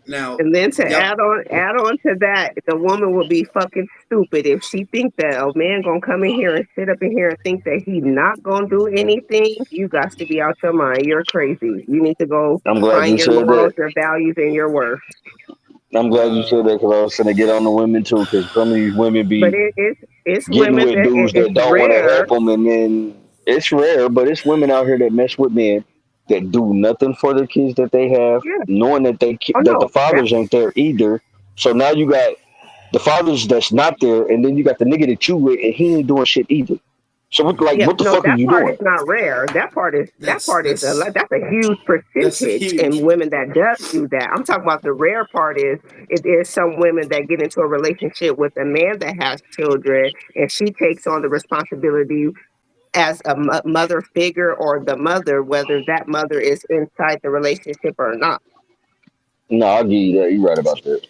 Now, And then to y'all, add on to that, the woman would be fucking stupid if she think that a man gonna come in here and sit up in here and think that he not gonna do anything. You got to be out your mind. You're crazy. You need to go I'm glad find you your said that. morals, your values, and your worth. I'm glad you said that because I was gonna get on the women too. Because some of these women But be it's getting women with that dudes it's that don't want to rare. help them, and then it's rare, but it's women out here that mess with men that do nothing for the kids that they have, Yeah. knowing that Oh that the no. fathers ain't there either. So now you got the fathers that's not there, and then you got the nigga that you with, and he ain't doing shit either. So Yeah, what the no, fuck are that you part is doing? not rare. that's That's a huge that's percentage in huge. women that does do that. I'm talking about the rare part is it is some women that get into a relationship with a man that has children and she takes on the responsibility as a mother figure or the mother, whether that mother is inside the relationship or not. No, I'll give you that. You right about that.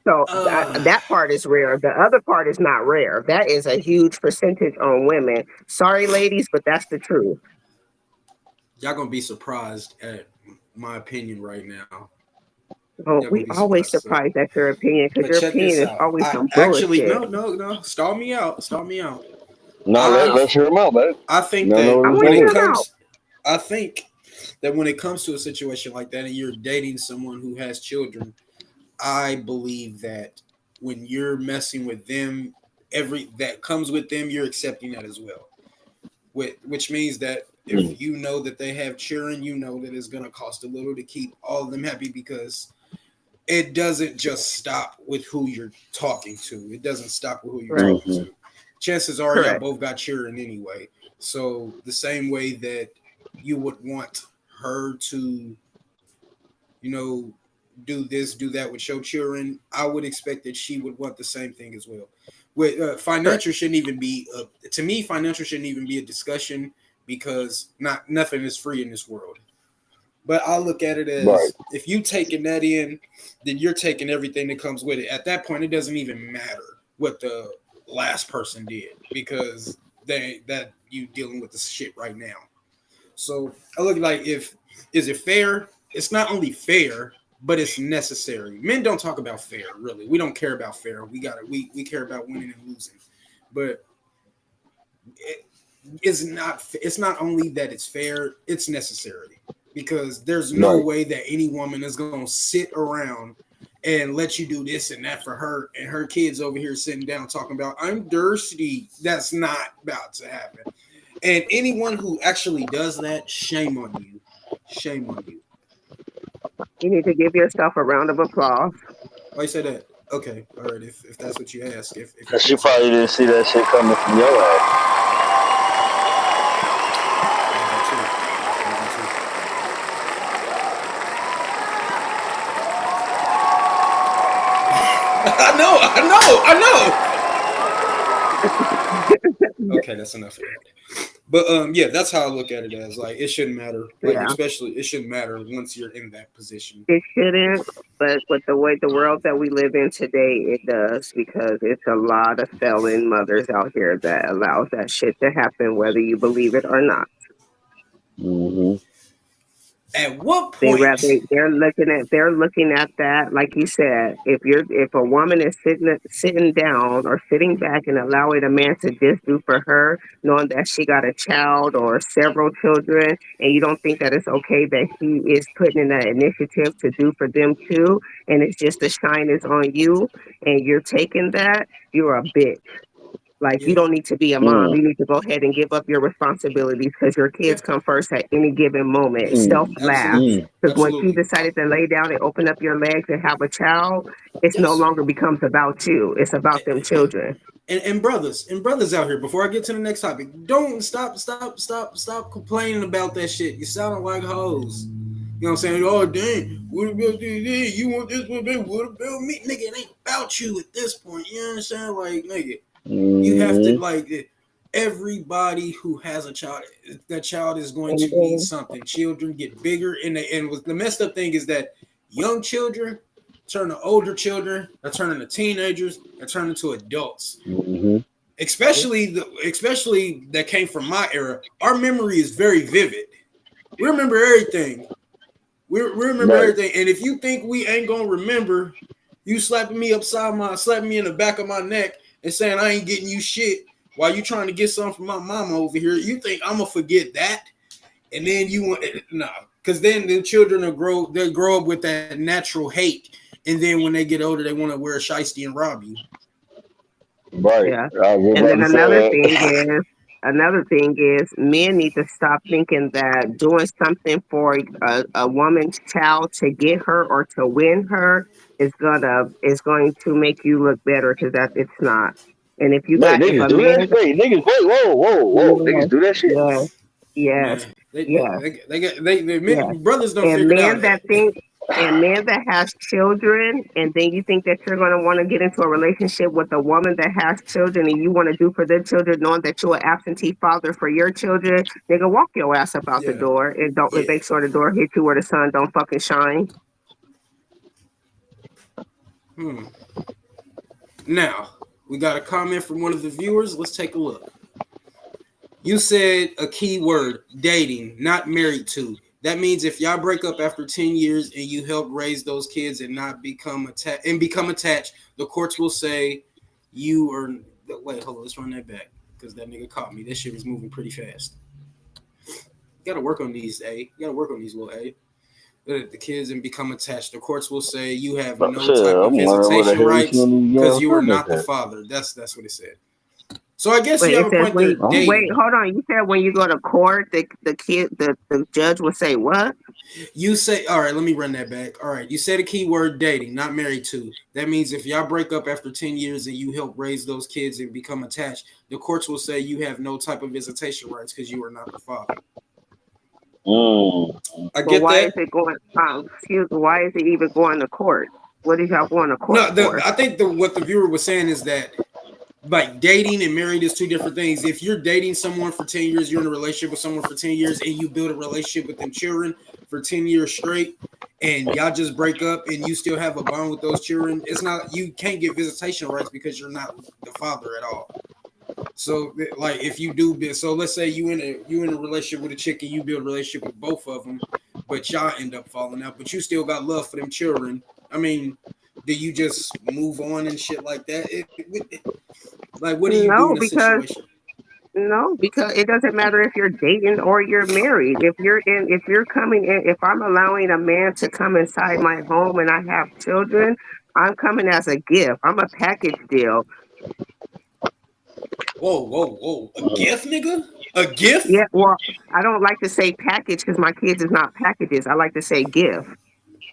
So Uh, that part is rare. The other part is not rare. That is a huge percentage on women. Sorry, ladies, but that's the truth. y'all gonna be surprised at my opinion right now. Oh, Y'all gonna we be always surprised. So, surprised at your opinion because but your check this opinion is out. always I some actually bullshit. no. Stall me out. Stall me out. No, I let's hear him out, man. I think No, no, that I what want you to when gonna it hear hear? him out. comes, I think that when it comes to a situation like that and you're dating someone who has children, I believe that when you're messing with them, every that comes with them, you're accepting that as well. Which means that Mm, if you know that they have children, you know that it's gonna cost a little to keep all of them happy because it doesn't just stop with who you're talking to. It doesn't stop with who you're Right. talking mm-hmm. to. Chances are y'all Correct. both got children anyway. So the same way that you would want her to, you know, do this, do that with your children, I would expect that she would want the same thing as well. With Correct. financial shouldn't even be to me. Financial shouldn't even be a discussion because nothing is free in this world. But I look at it Right. as if you taking that in, then you're taking everything that comes with it. At that point, it doesn't even matter what the last person did because that you dealing with the shit right now. So I look like if is it fair? It's not only fair, but it's necessary. Men don't talk about fair, really. We don't care about fair. We care about winning and losing. But it, it's not only that it's fair, it's necessary because there's no Right. way that any woman is going to sit around and let you do this and that for her and her kids over here sitting down talking about I'm thirsty. That's not about to happen. And anyone who actually does that, shame on you. Shame on you. You need to give yourself a round of applause. Why you say that? Okay, all right. If that's what you ask, if you Cause she feel so. probably didn't see that shit coming from your ass. I know. Okay, that's enough of that. But yeah, that's how I look at it as like it shouldn't matter. Like Yeah, especially it shouldn't matter once you're in that position. it shouldn't, but with the way the world that we live in today, it does because it's a lot of felon mothers out here that allows that shit to happen, whether you believe it or not. Mm-hmm. At what They point? rather they're looking at that like you said. If a woman is sitting down or sitting back and allowing a man to just do for her, knowing that she got a child or several children, and you don't think that it's okay that he is putting in that initiative to do for them too, and it's just the shine is on you, and you're taking that, you're a bitch. Like, you Yeah, don't need to be a mom. You need to go ahead and give up your responsibilities because your yeah, kids come first at any given moment. Mm, Self-laugh. absolutely, mm, Because once you absolutely. decided to lay down and open up your legs and have a child, it's no Yes. longer becomes about you. It's about them children. And brothers out here, before I get to the next topic, don't stop complaining about that shit. You sounding like hoes. You know what I'm saying? Oh dang, what about this? You want this one? What about me? Nigga, it ain't about you at this point. You understand? Like, nigga, you have to mm, like everybody who has a child, that child is going And to need then, something. Children get bigger, and the messed up thing is that young children turn to older children, they turn into teenagers, they turn into adults. mhm. Especially that came from my era. Our memory is very vivid. We remember everything. We remember Right. everything. And if you think we ain't gonna remember, you slapping me in the back of my neck and saying I ain't getting you shit while you trying to get something from my mama over here. You think I'm gonna forget that? And then you want because then the children they'll grow up with that natural hate, and then when they get older, they want to wear a shiesty and rob you. Right. yeah. I was And about then to say that. another thing is men need to stop thinking that doing something for a woman's child to get her or to win her is going to make you look better because that it's not. And Wait, if niggas a do that? man, Wait, niggas, wait, whoa, whoa, whoa. Niggas yes, do that shit? yes, yes, Man, they yes, they they, yes. brothers don't And figure it out. men that think and men that has children, and then you think that you're going to want to get into a relationship with a woman that has children and you want to do for their children knowing that you're an absentee father for your children, nigga, walk your ass up out the Yeah, door and don't and yeah. make sure the door hits you where the sun don't fucking shine. Hmm. Now we got a comment from one of the viewers. Let's take a look. You said a key word, dating, not married to. That means if y'all break up after 10 years and you help raise those kids and not become attached, the courts will say you are wait, hold on, let's run that back. Because that nigga caught me. This shit was moving pretty fast. You gotta work on these, A. You gotta work on these, little A. The kids and become attached. The courts will say you have Oh, no shit, type of I'm wondering where the visitation hell you rights seen these because yellow you are comments not the at. father. That's what it said. So I guess you Wait, have it a says point there. wait, Dating. hold on. You said when you go to court, the judge will say what? You say, all right, let me run that back. All right, you said a key word, dating, not married to. That means if y'all break up after 10 years and you help raise those kids and become attached, the courts will say you have no type of visitation rights because you are not the father. Mm. I Well, get why is that. it going? Excuse me. Why is it even going to court? What did y'all going to court No, for? I think what the viewer was saying is that like dating and married is two different things. If you're dating someone for 10 years, you're in a relationship with someone for 10 years, and you build a relationship with them children for 10 years straight, and y'all just break up and you still have a bond with those children, it's not, you can't get visitation rights because you're not the father at all. So like if you do, so let's say you in a relationship with a chick and you build a relationship with both of them, but y'all end up falling out, but you still got love for them children. I mean, do you just move on and shit like that? Like, what do you do No, in a because situation? no, because it doesn't matter if you're dating or you're married. If you're coming in, if I'm allowing a man to come inside my home and I have children, I'm coming as a gift. I'm a package deal. Whoa! A gift, nigga? A gift? Yeah, well, I don't like to say package because my kids is not packages. I like to say gift.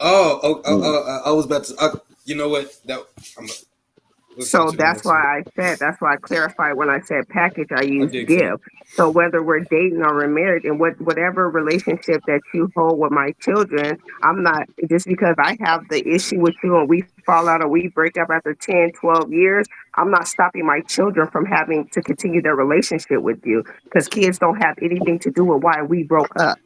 Mm. I was about to. You know what? Let's go So to the next one. that's why I clarified when I said package, I I use dig that. give. So whether we're dating or we're married and whatever relationship that you hold with my children, I'm not just because I have the issue with you and we fall out or we break up after 10, 12 years, I'm not stopping my children from having to continue their relationship with you because kids don't have anything to do with why we broke up.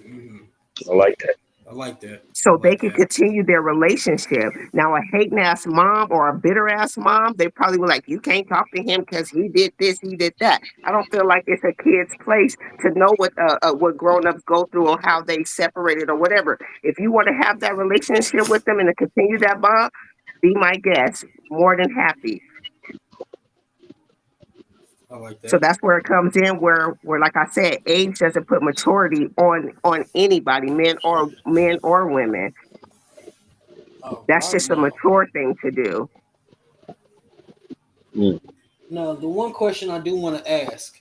Mhm. I like that. I like that. I So they like can that. continue their relationship. Now, a hating ass mom or a bitter ass mom, they probably were like, you can't talk to him because he did this, he did that. I don't feel like it's a kid's place to know what grown ups go through or how they separated or whatever. If you want to have that relationship with them and to continue that bond, be my guest. More than happy. I like So that. that's where it comes in, where like I said, age doesn't put maturity on anybody, men or women. Oh That's God, just a no. mature thing to do. Mm. Now, the one question I do want to ask,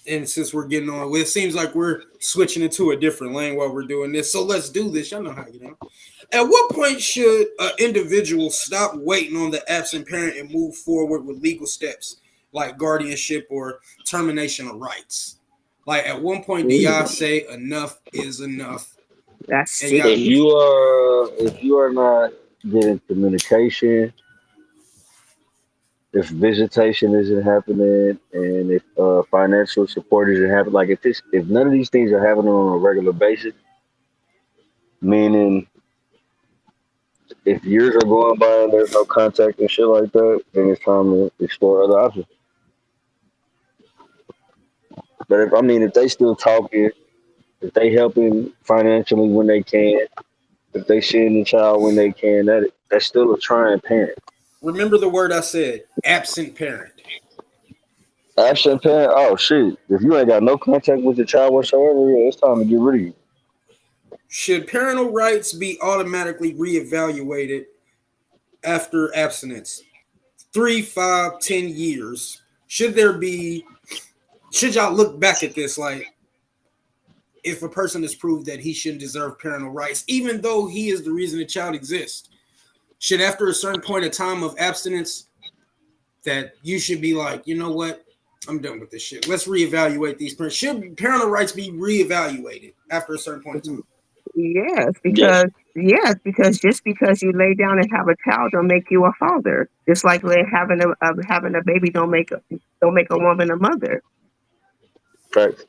and since we're getting on, it seems like we're switching into a different lane while we're doing this. So let's do this. Y'all know how you know. At what point should an individual stop waiting on the absent parent and move forward with legal steps like guardianship or termination of rights? Like, at one point, do y'all say enough is enough? That's And y'all, sticky. If you are not getting communication, if visitation isn't happening, and if financial support isn't happening, like if none of these things are happening on a regular basis, meaning if years are going by and there's no contact and shit like that, then it's time to explore other options. But if they still talking, if they helping financially when they can, if they seeing the child when they can, that's still a trying parent. remember the word I said, absent parent. Absent parent, oh shit. If you ain't got no contact with the child whatsoever, yeah, it's time to get rid of you. Should parental rights be automatically reevaluated after abstinence? 3, 5, 10 years. Should y'all look back at this like, if a person is proved that he shouldn't deserve parental rights, even though he is the reason the child exists, should after a certain point of time of abstinence that you should be like, you know what? I'm done with this shit. Let's reevaluate these parents. Should parental rights be reevaluated after a certain point of time? Yes, Yes. because just because you lay down and have a child don't make you a father. Just like having a baby don't make a woman a mother. Facts.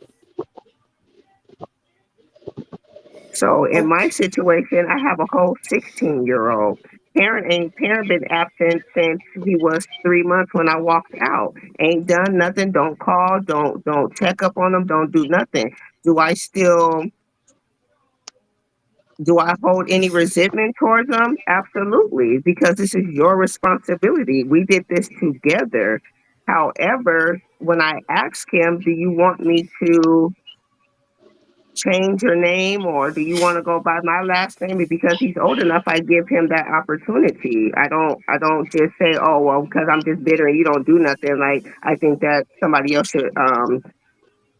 So in my Okay. situation, I have a whole 16-year-old. Parent been absent since he was 3 months when I walked out. Ain't done nothing. Don't call. Don't check up on him. Don't do nothing. Do I still do I hold any resentment towards them? Absolutely, because this is your responsibility. We did this together. However, when I asked him, do you want me to change your name or do you want to go by my last name? And because he's old enough, I give him that opportunity. I don't just say, oh well, because I'm just bitter and you don't do nothing. Like I think that somebody else should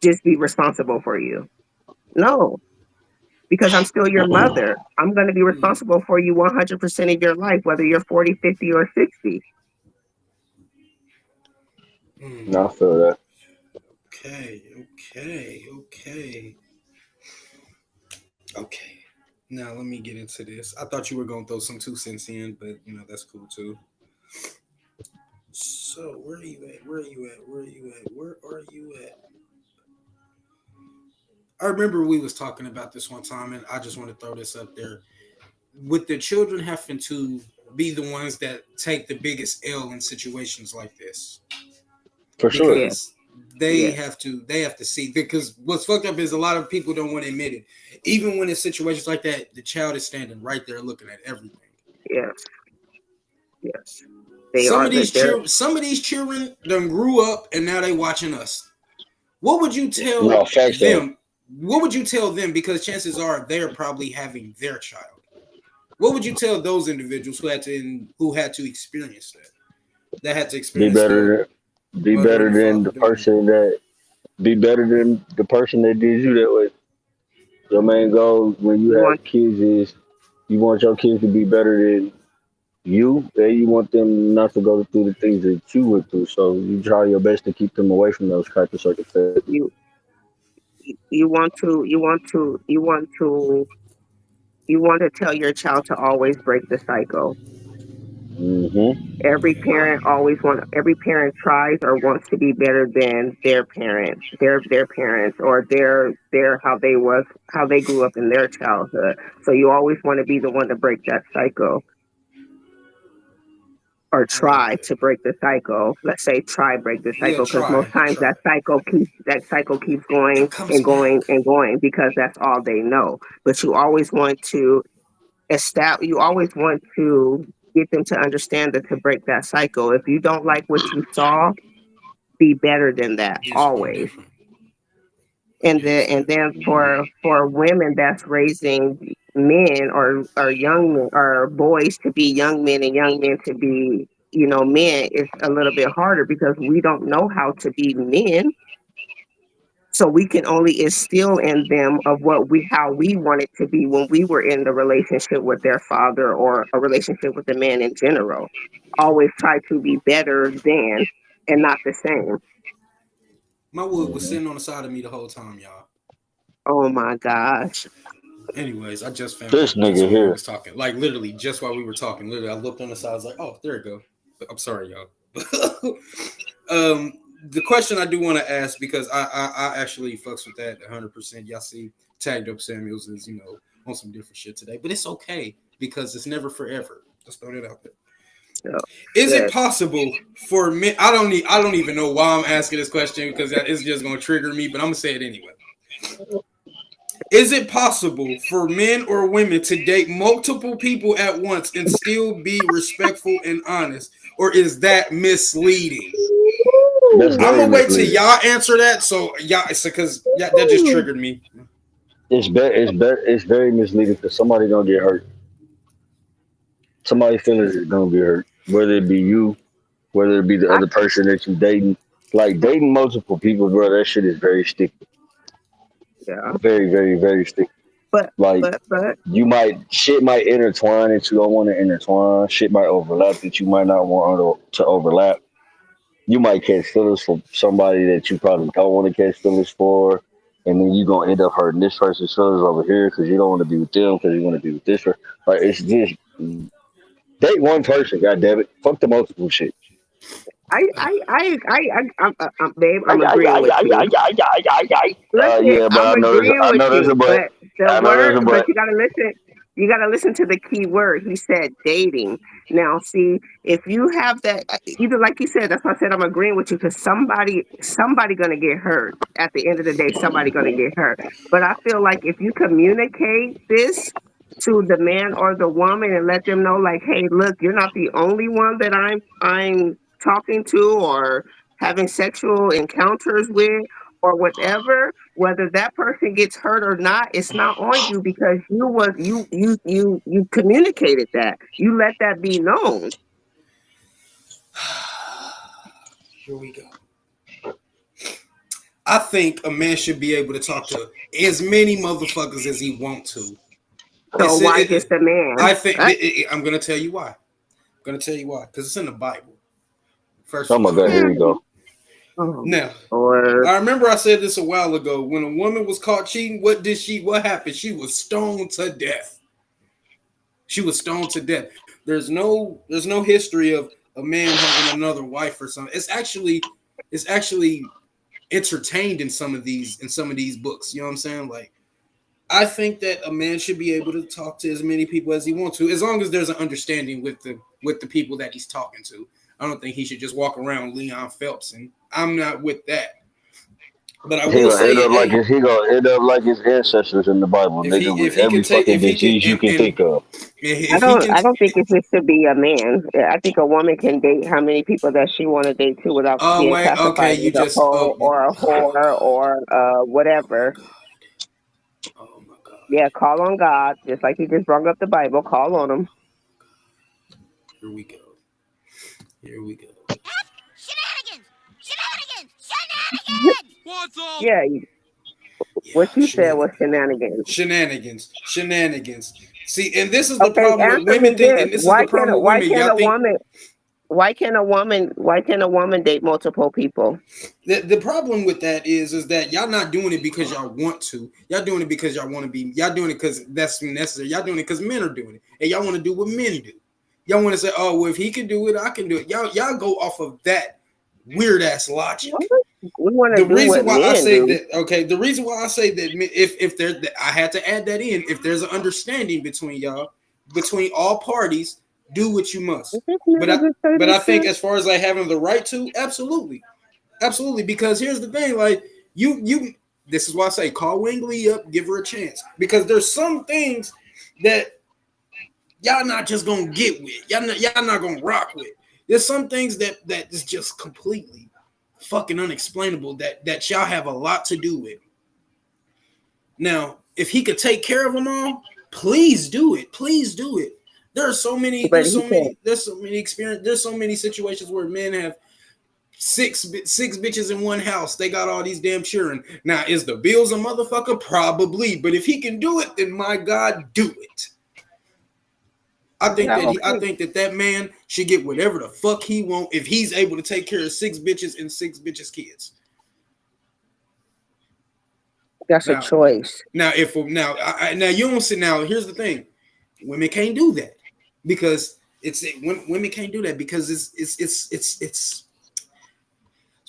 just be responsible for you. No, because I'm still your mother. I'm going to be Mm, responsible for you 100% of your life, whether you're 40, 50, or 60. mm. No, I feel that. Okay. Okay. Now let me get into this. I thought you were gonna throw some 2 cents in, but that's cool too. So where are you at? Where are you at? Where are you at? Where are you at? I remember we was talking about this one time, and I just want to throw this up there. With the children having to be the ones that take the biggest L in situations like this, For sure. Yes, because they yes, have to see, because what's fucked up is a lot of people don't want to admit it. Even when in situations like that, the child is standing right there looking at everything. yes, yes. They Some are of these that they're children, some of these children done grew up and now they watching us. What would you tell No, facts though. them? What would you tell them? Because chances are they're probably having their child. What would you tell those individuals who had to experience that had to Be experience the better be mother and better the than father the doing it? person that be better than the person that did you that way. Your main goal when you you want have kids is you want your kids to be better than you, and you want them not to go through the things that you went through. So you try your best to keep them away from those type of circumstances. you you want to tell your child to always break the cycle. Hmm. Every parent tries or wants to be better than their parents, or their how they grew up in their childhood. So you always want to be the one to break that cycle, or I like try that. to break the cycle. Let's say try break the Yeah, cycle, because most times try. that cycle keeps It going comes and going back. and going because that's all they know. But you always want to get them to understand that, to break that cycle. If you don't like what you saw, be better than that Do something always. different. And then for women that's raising men or young men or boys to be young men and young men to be men, it's a little bit harder because we don't know how to be men. So we can only instill in them of how we want it to be when we were in the relationship with their father or a relationship with the man in general. Always try to be better than and not the same. My wood was sitting on the side of me the whole time, y'all. Oh my gosh. Anyways, I just found This it just nigga while we here. was talking. Like literally, just while we were talking. Literally, I looked on the side. I was like, "Oh, there it go." I'm sorry, y'all. The question I do want to ask, because I actually fucks with that 100%. Y'all see, tagged up Samuels is on some different shit today, but it's okay because it's never forever. Let's throw it out there. Yeah. Is it Yes. possible for men? I don't even know why I'm asking this question because it's just gonna trigger me, but I'm gonna say it anyway. Is it possible for men or women to date multiple people at once and still be respectful and honest, or is that misleading? That's I'm very gonna wait till misleading. y'all answer that. So because that just triggered me. It's very misleading because somebody gonna get hurt. Somebody's feelings is gonna be hurt. Whether it be you, whether it be the I, other person that you dating. Like dating multiple people, bro, that shit is very sticky. yeah. Very, very, very sticky. But Like but shit might intertwine that you don't want to intertwine. Shit might overlap that you might not want to overlap. You might catch feelings for somebody that you probably don't want to catch feelings for, and then you gonna end up hurting this person's feelings over here because you don't want to be with them because you want to be with this person. Like it's just date one person, god damn it. Fuck the multiple shit. babe, Ay, I'm ay, agreeing ay, with ay, you. ay, ay, ay, ay, ay. Listen, Yeah, but I'm agreeing I with know there's a you, but. but the I know there's a word, but but. you gotta listen. You gotta listen to the key word. He said dating. Now, see, if you have that, either like you said, that's why I said I'm agreeing with you because somebody gonna get hurt. At the end of the day, somebody gonna get hurt. But I feel like if you communicate this to the man or the woman and let them know, like, hey, look, you're not the only one that I'm talking to or having sexual encounters with or whatever, whether that person gets hurt or not, it's not on you because you communicated that. You let that be known. Here we go. I think a man should be able to talk to as many motherfuckers as he want to. So why just a man? I think I'm gonna tell you why. I'm gonna tell you why because it's in the Bible. First Oh of my all. god, here we go. Now, Or I remember I said this a while ago. When a woman was caught cheating, what happened? She was stoned to death. She was stoned to death. There's no history of a man having another wife or something. It's actually entertained in some of these books. You know what I'm saying? Like, I think that a man should be able to talk to as many people as he wants to, as long as there's an understanding with the people that he's talking to. I don't think he should just walk around Leon Phelps, and I'm not with that. But I will say, He gonna end up like his ancestors in the Bible, nigga, with every fucking disease you can think of. I don't think it just should be a man. I think a woman can date how many people that she want to date too without Oh being wait, okay, classified you as a just hoe or a whore or whatever. Oh my god. Yeah, call on God, just like he just brought up the Bible. Call on him. Here we go. Shenanigans! What's up? Yeah, what you said was shenanigans. Shenanigans. See, and this is the Okay, problem with answer women me thinking. this: This is the problem with women. Y'all think why can a woman date multiple people? the problem with that is that y'all not doing it because y'all want to. Y'all doing it because y'all want to be. Y'all doing it because that's necessary. Y'all doing it because men are doing it, and y'all want to do what men do. Y'all want to say, "Oh, well, if he can do it, I can do it." Y'all go off of that weird ass logic. We want to The do reason what why I men say do. that, okay, the reason why I say that if there, I had to add that in. If there's an understanding between y'all, between all parties, do what you must. But I think as far as like having the right to, absolutely. Because here's the thing, like you. This is why I say call Wingley up, give her a chance, because there's some things that y'all not just gonna get with. Y'all not gonna rock with. There's some things that is just completely fucking unexplainable that y'all have a lot to do with. Now, if he could take care of them all, please do it. Please do it. There's so many experience. There's so many situations where men have six bitches in one house. They got all these damn children. Now, is the bills a motherfucker? Probably, but if he can do it, then my God, do it. I think that man should get whatever the fuck he want if he's able to take care of 6 bitches and 6 bitches' kids. That's a choice. Now, you don't see. Now, here's the thing: women can't do that because women can't do that because it's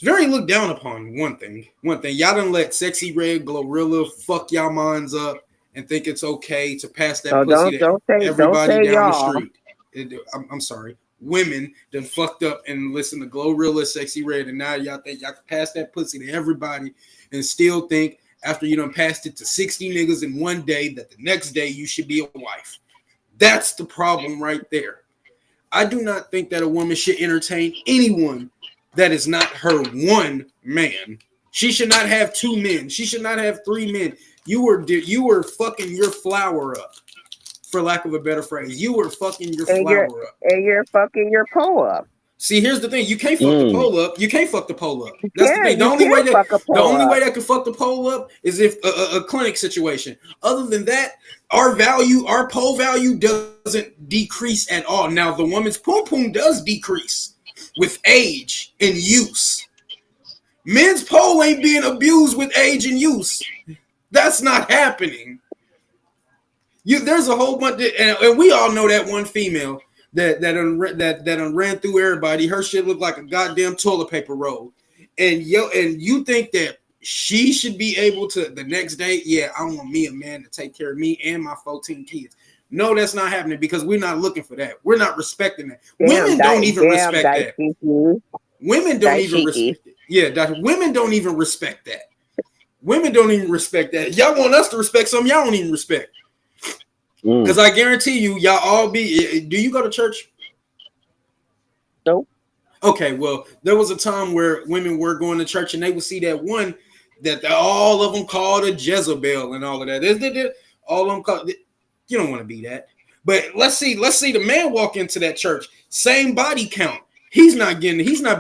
very looked down upon. One thing, y'all done let Sexy Red Glorilla fuck y'all minds up and think it's okay to pass that pussy to everybody down the street. I'm sorry. Women done fucked up and listen to Glorilla, Sexy Red, and now y'all think y'all can pass that pussy to everybody and still think after you done passed it to 60 niggas in one day that the next day you should be a wife. That's the problem right there. I do not think that a woman should entertain anyone that is not her one man. She should not have 2 men. She should not have 3 men. You were fucking your flower up, for lack of a better phrase. You were fucking your flower up. And you're fucking your pole up. See, here's the thing. You can't fuck the pole up. You can't fuck the pole up. That's the thing. The only way that can fuck the pole up is if a clinic situation. Other than that, our pole value doesn't decrease at all. Now, the woman's poom does decrease with age and use. Men's pole ain't being abused with age and use. That's not happening. There's a whole bunch, and we all know that one female that ran through everybody. Her shit looked like a goddamn toilet paper roll, and you think that she should be able to the next day? Yeah, I want me a man to take care of me and my 14 kids. No, that's not happening because we're not looking for that. We're not respecting that. Women don't even respect that. Women don't even respect it. Yeah, women don't even respect that. Women don't even respect that. Y'all want us to respect something y'all don't even respect. Because I guarantee you, y'all all be. Do you go to church? Nope. Okay, well, there was a time where women were going to church and they would see that one that all of them called a Jezebel and all of that. All of them called. You don't want to be that. But let's see the man walk into that church. Same body count. He's not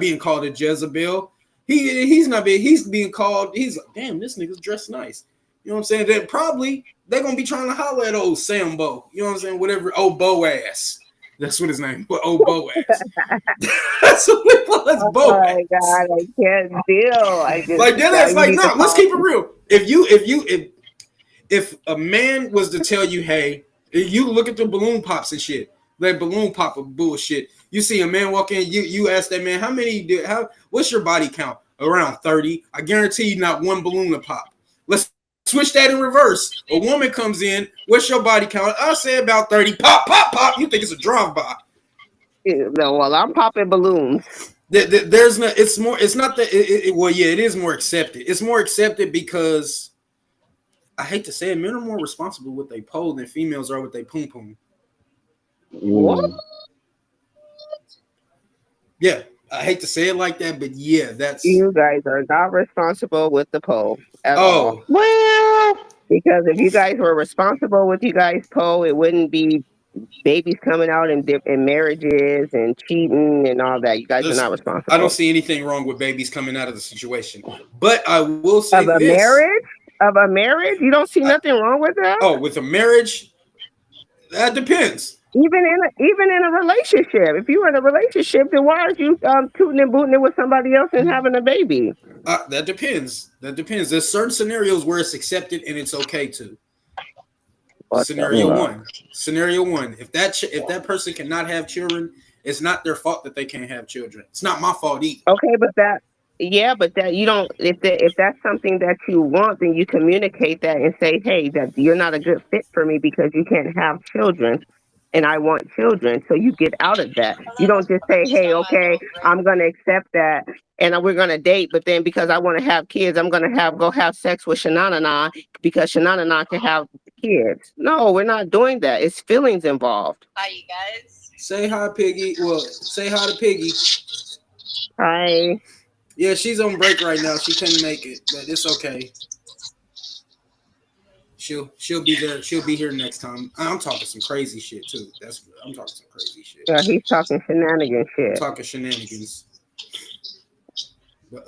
being called a Jezebel. He's being called. He's like, damn, this nigga's dressed nice. You know what I'm saying? That probably they're gonna be trying to holler at old Sambo. You know what I'm saying? Whatever, old Boaz. That's what his name was. Old Boaz. That's what it was. Boaz. Oh my God, I can't deal. Let's keep it real. If a man was to tell you, hey, you look at the balloon pops and shit, that balloon pop of bullshit. You see a man walk in, you ask that man, what's your body count? Around 30. I guarantee you not one balloon to pop. Let's switch that in reverse. A woman comes in, what's your body count? I'll say about 30. Pop, pop, pop. You think it's a drive-by. No, well, I'm popping balloons. It is more accepted. It's more accepted because I hate to say it, men are more responsible with their pole than females are with their poom. What? Yeah, I hate to say it like that, but yeah, that's you guys are not responsible with the pole at all. Well, because if you guys were responsible with you guys' pole, it wouldn't be babies coming out in marriages and cheating and all that. You guys are not responsible. I don't see anything wrong with babies coming out of the situation, but I will say of a marriage, you don't see nothing wrong with that. Oh, with a marriage, that depends. Even in a relationship, if you were in a relationship, then why are you tooting and booting it with somebody else and having a baby? That depends. There's certain scenarios where it's accepted and it's okay to. Scenario one. If that person cannot have children, it's not their fault that they can't have children. It's not my fault either. Okay, but that you don't. If that's something that you want, then you communicate that and say, hey, that you're not a good fit for me because you can't have children. And I want children, so you get out of that. You don't just say, hey, okay, I'm going to accept that, and we're going to date, but then because I want to have kids, I'm going to go have sex with Shanana because Shanana can have kids. No, we're not doing that. It's feelings involved. Hi, you guys. Say hi, Piggy. Well, say hi to Piggy. Hi. Yeah, she's on break right now. She couldn't make it, but it's okay. She'll be there. She'll be here next time. I'm talking some crazy shit too. I'm talking some crazy shit. Yeah, he's talking shenanigans I'm shit. talking shenanigans. But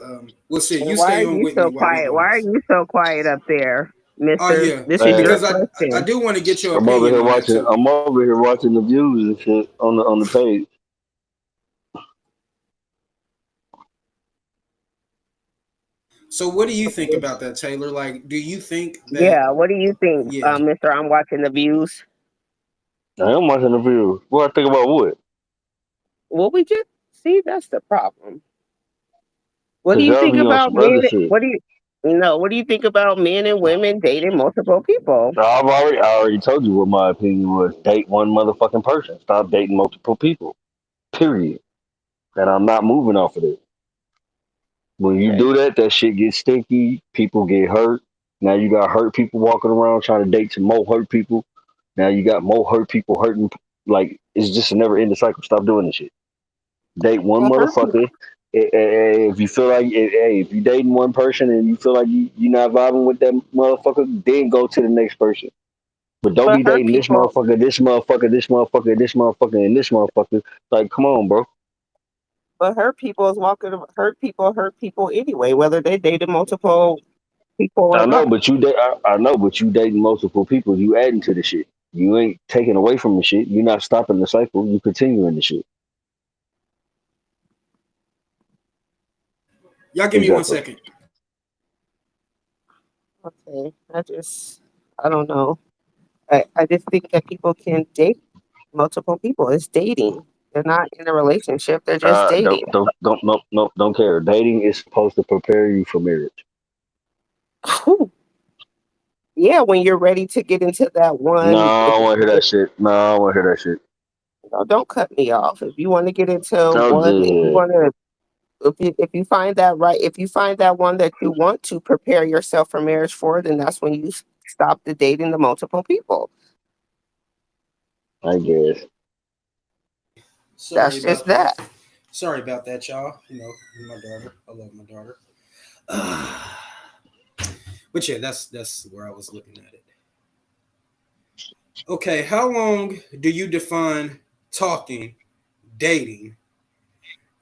we'll see. And You why stay are on you with me so while we quiet? do Why are this. you so quiet up there, Oh Mister? yeah, This is your because I question. do want to get your I'm over opinion here on that watching. too. I'm over here watching the views and shit on the page. So what do you think about that, Taylor? Like, do you think that Yeah, what do you think, yeah? Mister? I'm watching the views. I am watching the views. What I think about what? Well, we just see that's the problem. What do Cause you y'all think be on about some other men? shit. What do you no? What do you think about men and women dating multiple people? No, I already told you what my opinion was. Date one motherfucking person. Stop dating multiple people. Period. And I'm not moving off of it. When you Okay. do that, that shit gets stinky. People get hurt. Now you got hurt people walking around trying to date some more hurt people. Now you got more hurt people hurting. Like it's just a never ending cycle. Stop doing this shit. Date one Well, hurt people. motherfucker. If you feel like, if you dating one person and you feel like you not vibing with that motherfucker, then go to the next person. But don't But be hurt dating this people. motherfucker, this motherfucker, this motherfucker, this motherfucker, and this motherfucker. Like, come on, bro. But hurt people is walking. Hurt people anyway, whether they dated multiple people or I know, not. but I know, but you dating multiple people. You adding to the shit. You ain't taking away from the shit. You're not stopping the cycle. You continuing the shit. Y'all give me one Exactly. second. Okay, I don't know. I just think that people can date multiple people. It's dating. They're not in a relationship. They're just dating. Don't care. Dating is supposed to prepare you for marriage. Whew. Yeah, when you're ready to get into that No, one. I don't want to hear that shit. No, I don't want to hear that shit. Don't cut me off. If you want to get into No, one, if you just want to, if you find that right, if you find that one that you want to prepare yourself for marriage for, then that's when you stop the dating the multiple people. I guess. Sorry That's just about that. that. Sorry about that, y'all. You know, my daughter. I love my daughter. But yeah, that's where I was looking at it. Okay, how long do you define talking, dating,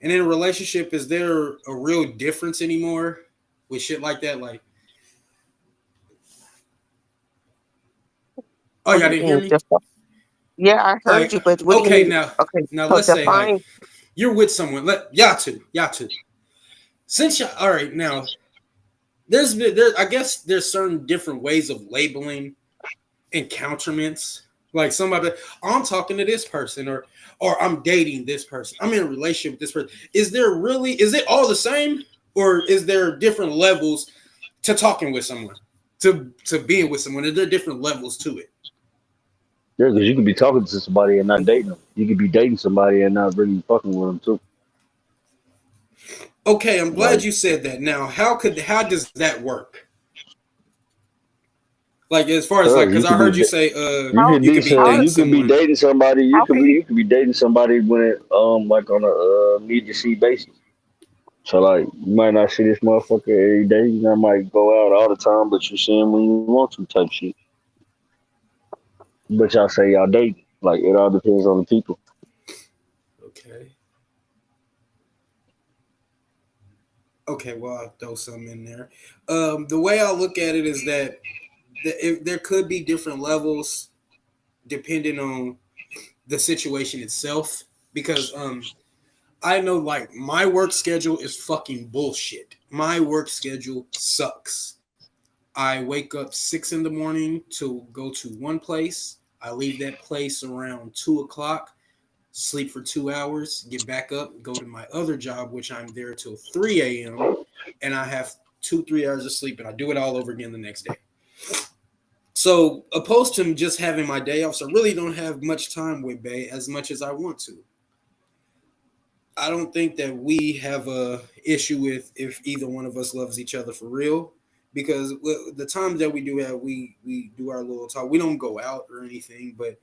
and in a relationship? Is there a real difference anymore with shit like that? Like, oh, What y'all do you didn't hear mean? me? Yeah, I heard Like, you, but what do you okay, mean? now, Okay, now so let's say like define. you're with someone. Y'all two. Since y'all, all right, now I guess there's certain different ways of labeling encounterments. Like somebody, oh, I'm talking to this person, or I'm dating this person. I'm in a relationship with this person. Is it all the same, or is there different levels to talking with someone, to being with someone? Are there different levels to it? Yeah, because you could be talking to somebody and not dating them. You could be dating somebody and not really fucking with them too. Okay, I'm glad Like, you said that. Now, how does that work? Like as far as like, cause because I heard you say, you How could you be could be saying how dating you could be someone. dating somebody. how can you You could be dating somebody when it like on a need to see basis. So like you might not see this motherfucker every day. You know, might go out all the time, but you see him when you want to type shit. But y'all say y'all dating. Like it all depends on the people. Okay. Okay, well, I'll throw some in there. The way I look at it is that there could be different levels depending on the situation itself. Because I know like my work schedule is fucking bullshit. My work schedule sucks. I wake up 6 in the morning to go to one place. I leave that place around 2 o'clock. Sleep for 2 hours, get back up, go to my other job, which I'm there till 3 a.m. And I have 2-3 hours of sleep, and I do it all over again the next day. So, opposed to just having my day off, so I really don't have much time with Bay as much as I want to. I don't think that we have a issue with if either one of us loves each other for real, because the times that we do have, we do our little talk. We don't go out or anything, but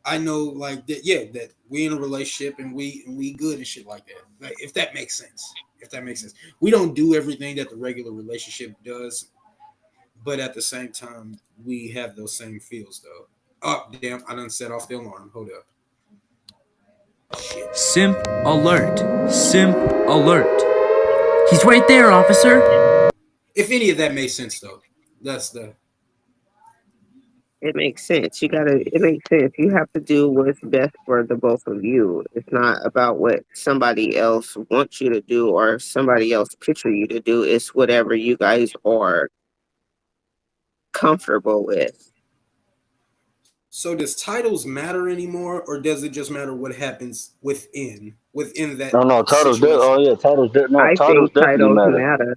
I know like that, yeah, that we in a relationship and we good and shit like that. Like if that makes sense. If that makes sense. We don't do everything that the regular relationship does, but at the same time, we have those same feels though. Oh damn! I done set off the alarm. Hold up. Shit. Simp alert. Simp alert. He's right there, officer. If any of that made sense though, that's the. It makes sense. It makes sense. You have to do what's best for the both of you. It's not about what somebody else wants you to do or somebody else picture you to do. It's whatever you guys are comfortable with. So does titles matter anymore, or does it just matter what happens within that? No, titles. situation? Oh yeah, titles. No, I titles think definitely titles matter. matter.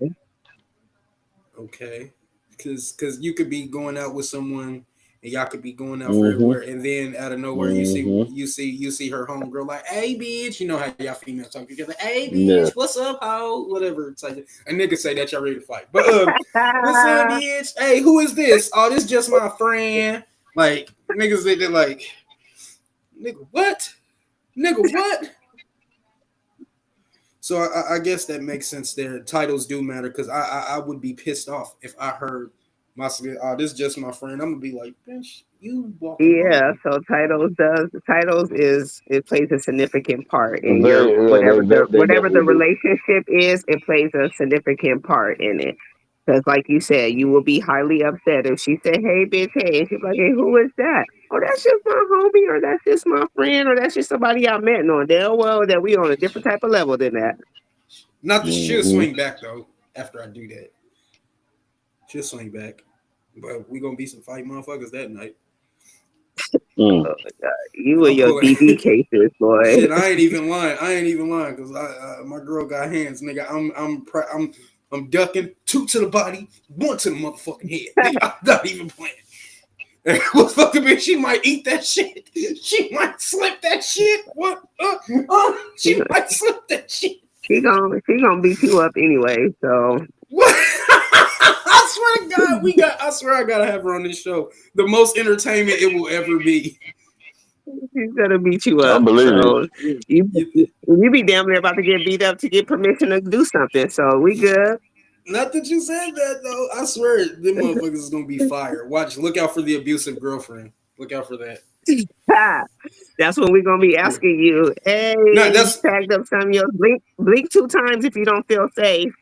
Okay, because you could be going out with someone and y'all could be going out Mhm. everywhere, and then out of nowhere Mhm. you see her homegirl like, "Hey bitch," you know how y'all females talk together. "Hey Yeah. bitch, what's up, hoe?" Whatever. It's like a nigga say that y'all ready to fight, but what's up, bitch? Hey, who is this? Oh, this just my friend. Like niggas say they're like, nigga what? Nigga what? So I guess that makes sense there. Titles do matter because I would be pissed off if I heard my oh, this is just my friend. I'm gonna be like, bitch, you walking Yeah, home. so titles is it plays a significant part in your Very, yeah, whatever they whatever the definitely do. relationship is, it plays a significant part in it. Because like you said, you will be highly upset if she said, "Hey bitch, hey," and she's like, "Hey, who is that?" "Oh, that's just my homie, or that's just my friend, or that's just somebody I met." No, damn well that we on a different type of level than that. Not that she'll Mhm. swing back though after I do that. She'll swing back, but we gonna be some fight motherfuckers that night. Mm. Oh my God. You and I'm your pulling. DD cases, boy. Shit, I ain't even lying because my girl got hands, nigga. I'm ducking 2 to the body, 1 to the motherfucking head. Nigga, I'm not even playing. What fucking bitch? She might eat that shit. She might slip that shit. What? She might slip that shit. She gonna beat you up anyway. So What? I swear to God, I swear I gotta have her on this show. The most entertainment it will ever be. she's gonna beat you I up. believe it. So you be damn near about to get beat up to get permission to do something. So we good. Not that you said that though. I swear them motherfuckers is gonna be fire. Watch, look out for the abusive girlfriend. Look out for that. Ha! That's when we're gonna be asking you, hey, No, you that's tagged up some of your blink 2 times if you don't feel safe.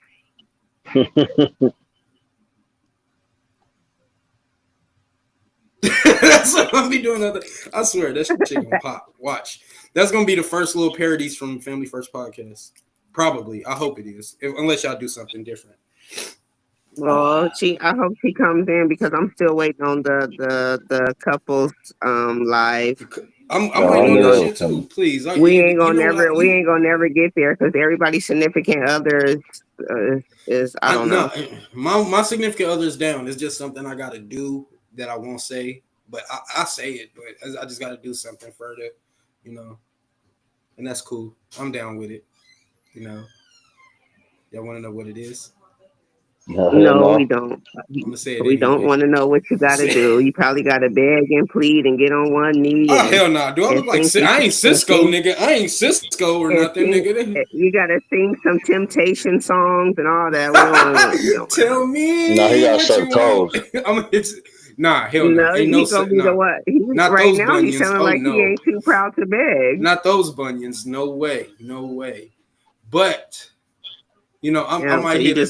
that's what I'm gonna be doing. I swear that shit gonna pop. Watch. That's gonna be the first little parodies from Family First Podcast. Probably. I hope it is. Unless y'all do something different. Well, I hope she comes in because I'm still waiting on the couples live. I'm No, I waiting on knew that that was shit too. coming. Please. We ain't You gonna know what? we ain't gonna never get there because everybody's significant other is I don't know. My significant other is down. It's just something I gotta do that I won't say, but I say it. But I just gotta do something further, you know, and that's cool. I'm down with it. You know, y'all want to know what it is? No, hell No, we no. don't. I'm gonna say it We don't anyway. want to know what you got to do. You probably got to beg and plead and get on one knee Oh and hell no! Do I and look like sing I ain't Cisco, nigga? I ain't Cisco or and nothing, nigga. you got to sing some Temptation songs and all that. We don't want to Tell know. No, he me got what you shut want. toes. Nah, hell no. No, Ain't he gonna be the nah. what? Not Right those now, he's bunions. sounding Oh like he no. ain't too proud to beg. Not those bunions. No way. No way. But you know, I Yeah, so might hit a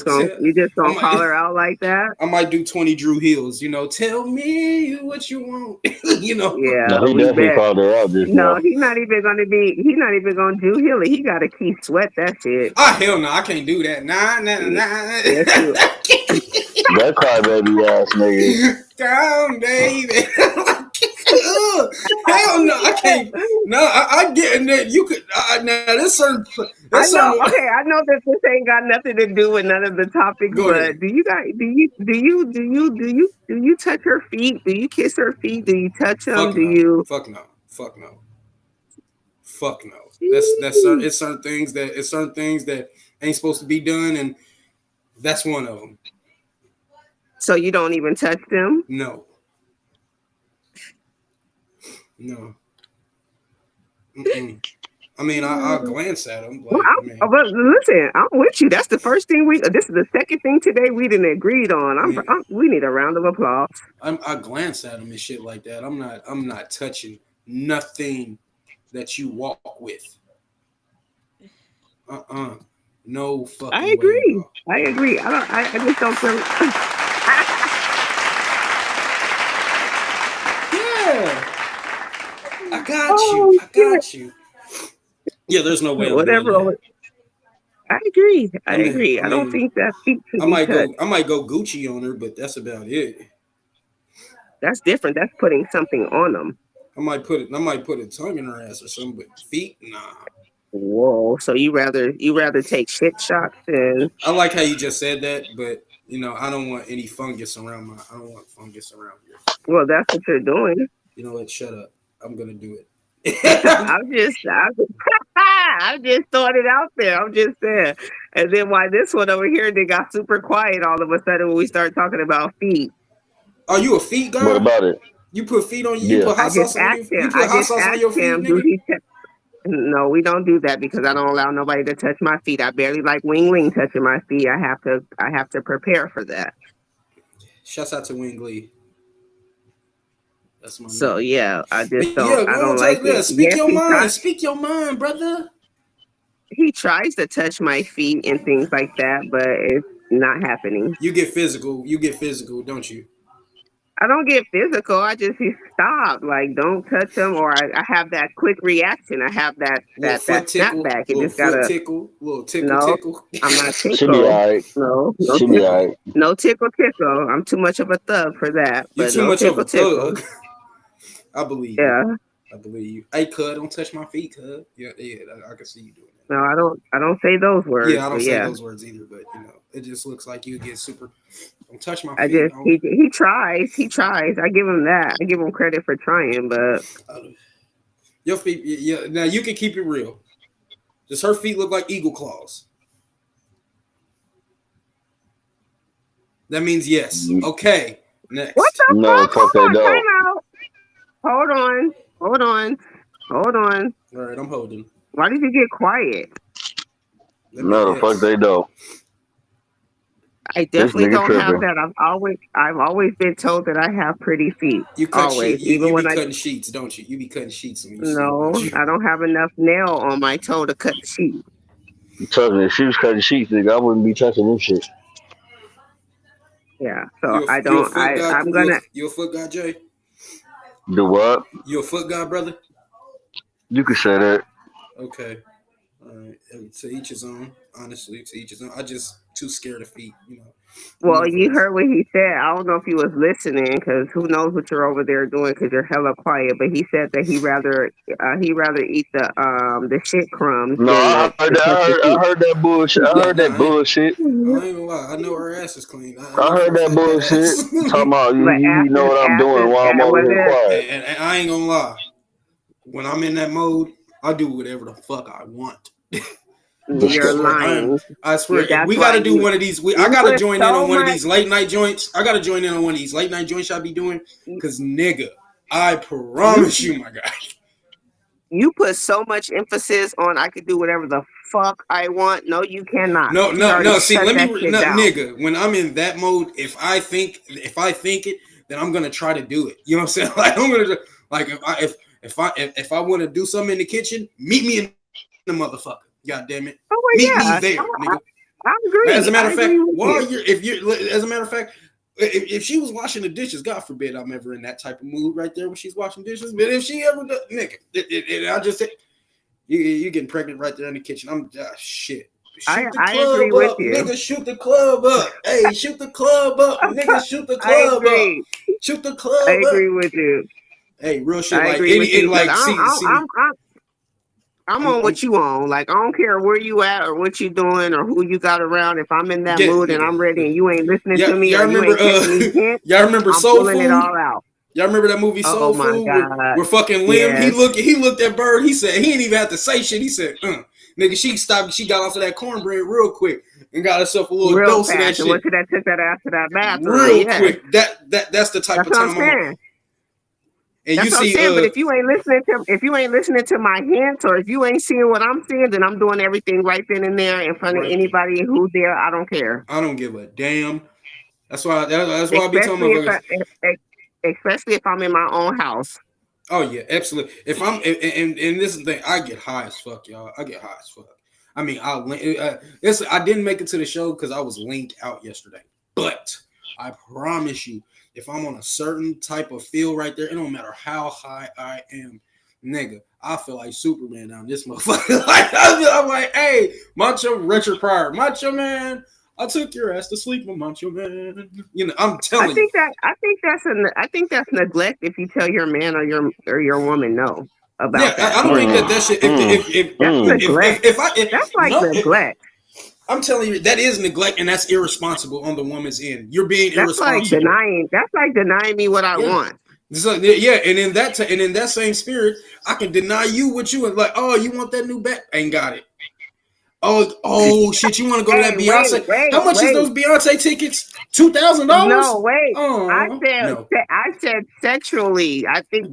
you just I gonna call might her out like that? I might do 20 Drew Hills, you know, tell me what you want. You know. Yeah, No, he we definitely bet. called her out just No, now. he's not even gonna do Hilly. He gotta keep sweat that shit. Ah hell no, I can't do that. Nah. Yes, you. That crybaby ass nigga. Down, baby. Hell no, I can't. No, I get that you could. Now there's certain. I There's know. certain. Okay, I know that this ain't got nothing to do with none of the topics, Go ahead. but do you touch her feet? Do you kiss her feet? Do you touch them? Fuck Do no. you? Fuck no. Fuck no. Fuck no. That's certain. It's certain things that ain't supposed to be done, and that's one of them. So you don't even touch them? No. No. Mm-mm. I mean, I'll glance at them. Well, Like, I mean, but listen, I'm with you. That's the first thing this is the second thing today we didn't agreed on. We need a round of applause. I glance at them and shit like that. I'm not touching nothing that you walk with. No fucking I agree. way, I agree. I just don't feel. Yeah, I got you. Yeah, there's no way. Whatever. I agree. I mean, agree. I don't think that feet should be touched. I might go Gucci on her, but that's about it. That's different. That's putting something on them. I might put a tongue in her ass or something, but feet, nah. Whoa. So you rather take shit shots than. I like how you just said that, but I don't want any fungus around I don't want fungus around here. Well, that's what you're doing. You know what? Shut up. I'm gonna do it. I'm just throwing it out there. I'm just saying. And then why this one over here, they got super quiet all of a sudden when we start talking about feet. Are you a feet guy? What about it? You put feet on you? Yeah. Put hot sauce on you? You put hot sauce on your feet, nigga? No, we don't do that because I don't allow nobody to touch my feet. I barely like Wing Ling touching my feet. I have to prepare for that. Shouts out to Wing Lee. That's my So name. Yeah, I just don't. I don't like it. Speak your mind. Speak your mind, brother. He tries to touch my feet and things like that, but it's not happening. You get physical. Don't you? I don't get physical. I just stop. Like, don't touch them, or I have that quick reaction. I have that snapback. It just gotta tickle. I'm not tickle. Should be all right. No Should be all right. No tickle. I'm too much of a thug for that. You're too much of a thug. I believe. Yeah. I believe you. Hey, cuz, don't touch my feet, cuz. Yeah, I can see you doing that. No, I don't say those words. Yeah, I don't say those words either, but it just looks like you get super. Don't touch my feet. He tries. I give him that. I give him credit for trying, but your feet. Yeah. Now you can keep it real. Does her feet look like eagle claws? That means yes. Okay. Next. What the No, fuck? fuck they don't. Time out. Hold on. All right, I'm holding. Why did you get quiet? No, the fuck they don't. I definitely don't have tripping. that. I've always been told that I have pretty feet. You cut always, sheets. You even be when cutting sheets, don't you? You be cutting sheets. No, I don't have enough nail on my toe to cut the sheet. Trust me, if she was cutting sheets, nigga, I wouldn't be touching them shit. Yeah, so I don't. I'm gonna. You a foot guy, Jay? The what? You a foot guy, brother? You could say that. Okay. All right. To each his own. Honestly, to each his own. I just too scared of feet, Well, you heard what he said. I don't know if he was listening because who knows what you're over there doing because you're hella quiet. But he said that he rather eat the shit crumbs. No, I heard that bullshit. I heard that bullshit. I ain't gonna lie. I know her ass is clean. I heard that bullshit. Talking about you know what I'm doing while I'm over here quiet. And I ain't gonna lie. When I'm in that mode, I do whatever the fuck I want. You're lying. I swear. We got to do one of these. I got to join in on one of these late night joints. I got to join in on one of these late night joints I be doing. Because, nigga, I promise you, my guy. You put so much emphasis on I could do whatever the fuck I want. No, you cannot. No. See, nigga, when I'm in that mode, if I think it, then I'm gonna try to do it. You know what I'm saying? Like I'm gonna if I want to do something in the kitchen, meet me in the motherfucker. God damn it. Oh, meet me there, nigga. I agree. As a matter of fact, if she was washing the dishes, God forbid I'm ever in that type of mood right there when she's washing dishes. But if she ever does, nigga, I just say you getting pregnant right there in the kitchen. I'm shit. I agree with you. Nigga, shoot the club up. Hey, shoot the club up. Nigga, shoot the club up. Shoot the club up. I agree with you. Hey, real shit. I'm on what you on. Like, I don't care where you at or what you doing or who you got around. If I'm in that mood and I'm ready and you ain't listening to me or you ain't taking me in, y'all remember I'm Soul pulling Food? it all out. Y'all remember that movie Soul Food? Where fucking Lim, yes. he looked at Bird, he said, he didn't even have to say shit. He said, nigga, she got off of that cornbread real quick and got herself a little dose of that shit. Took that ass to that bathroom. Real quick. That's the type of time I'm on. And That's you what I'm see, saying. But if you ain't listening to my hints, or if you ain't seeing what I'm seeing, then I'm doing everything right then and there in front of Right. anybody who's there. I don't care. I don't give a damn. That's why I be telling Especially if motherfuckers. especially if I'm in my own house. Oh yeah, absolutely. If I'm and this is the thing, I get high as fuck, y'all. I get high as fuck. I mean, I didn't make it to the show because I was linked out yesterday. But I promise you, if I'm on a certain type of feel right there, it don't matter how high I am, nigga. I feel like Superman down this motherfucker. I'm like, hey, Macho Richard Pryor, Macho Man. I took your ass to sleep, Macho Man. You know, I'm telling you. I think that's neglect if you tell your man or your woman no about Yeah, that. I don't think that shit. That's like neglect. I'm telling you, that is neglect, and that's irresponsible on the woman's end. You're being That's like irresponsible. denying me what I want. So, yeah, and in that same spirit, I can deny you what you want. Like, oh, you want that new bat? Ain't got it. Oh shit! You want to go to that Beyonce? How much is those Beyonce tickets? $2,000? No, wait. Oh, I said sexually. I think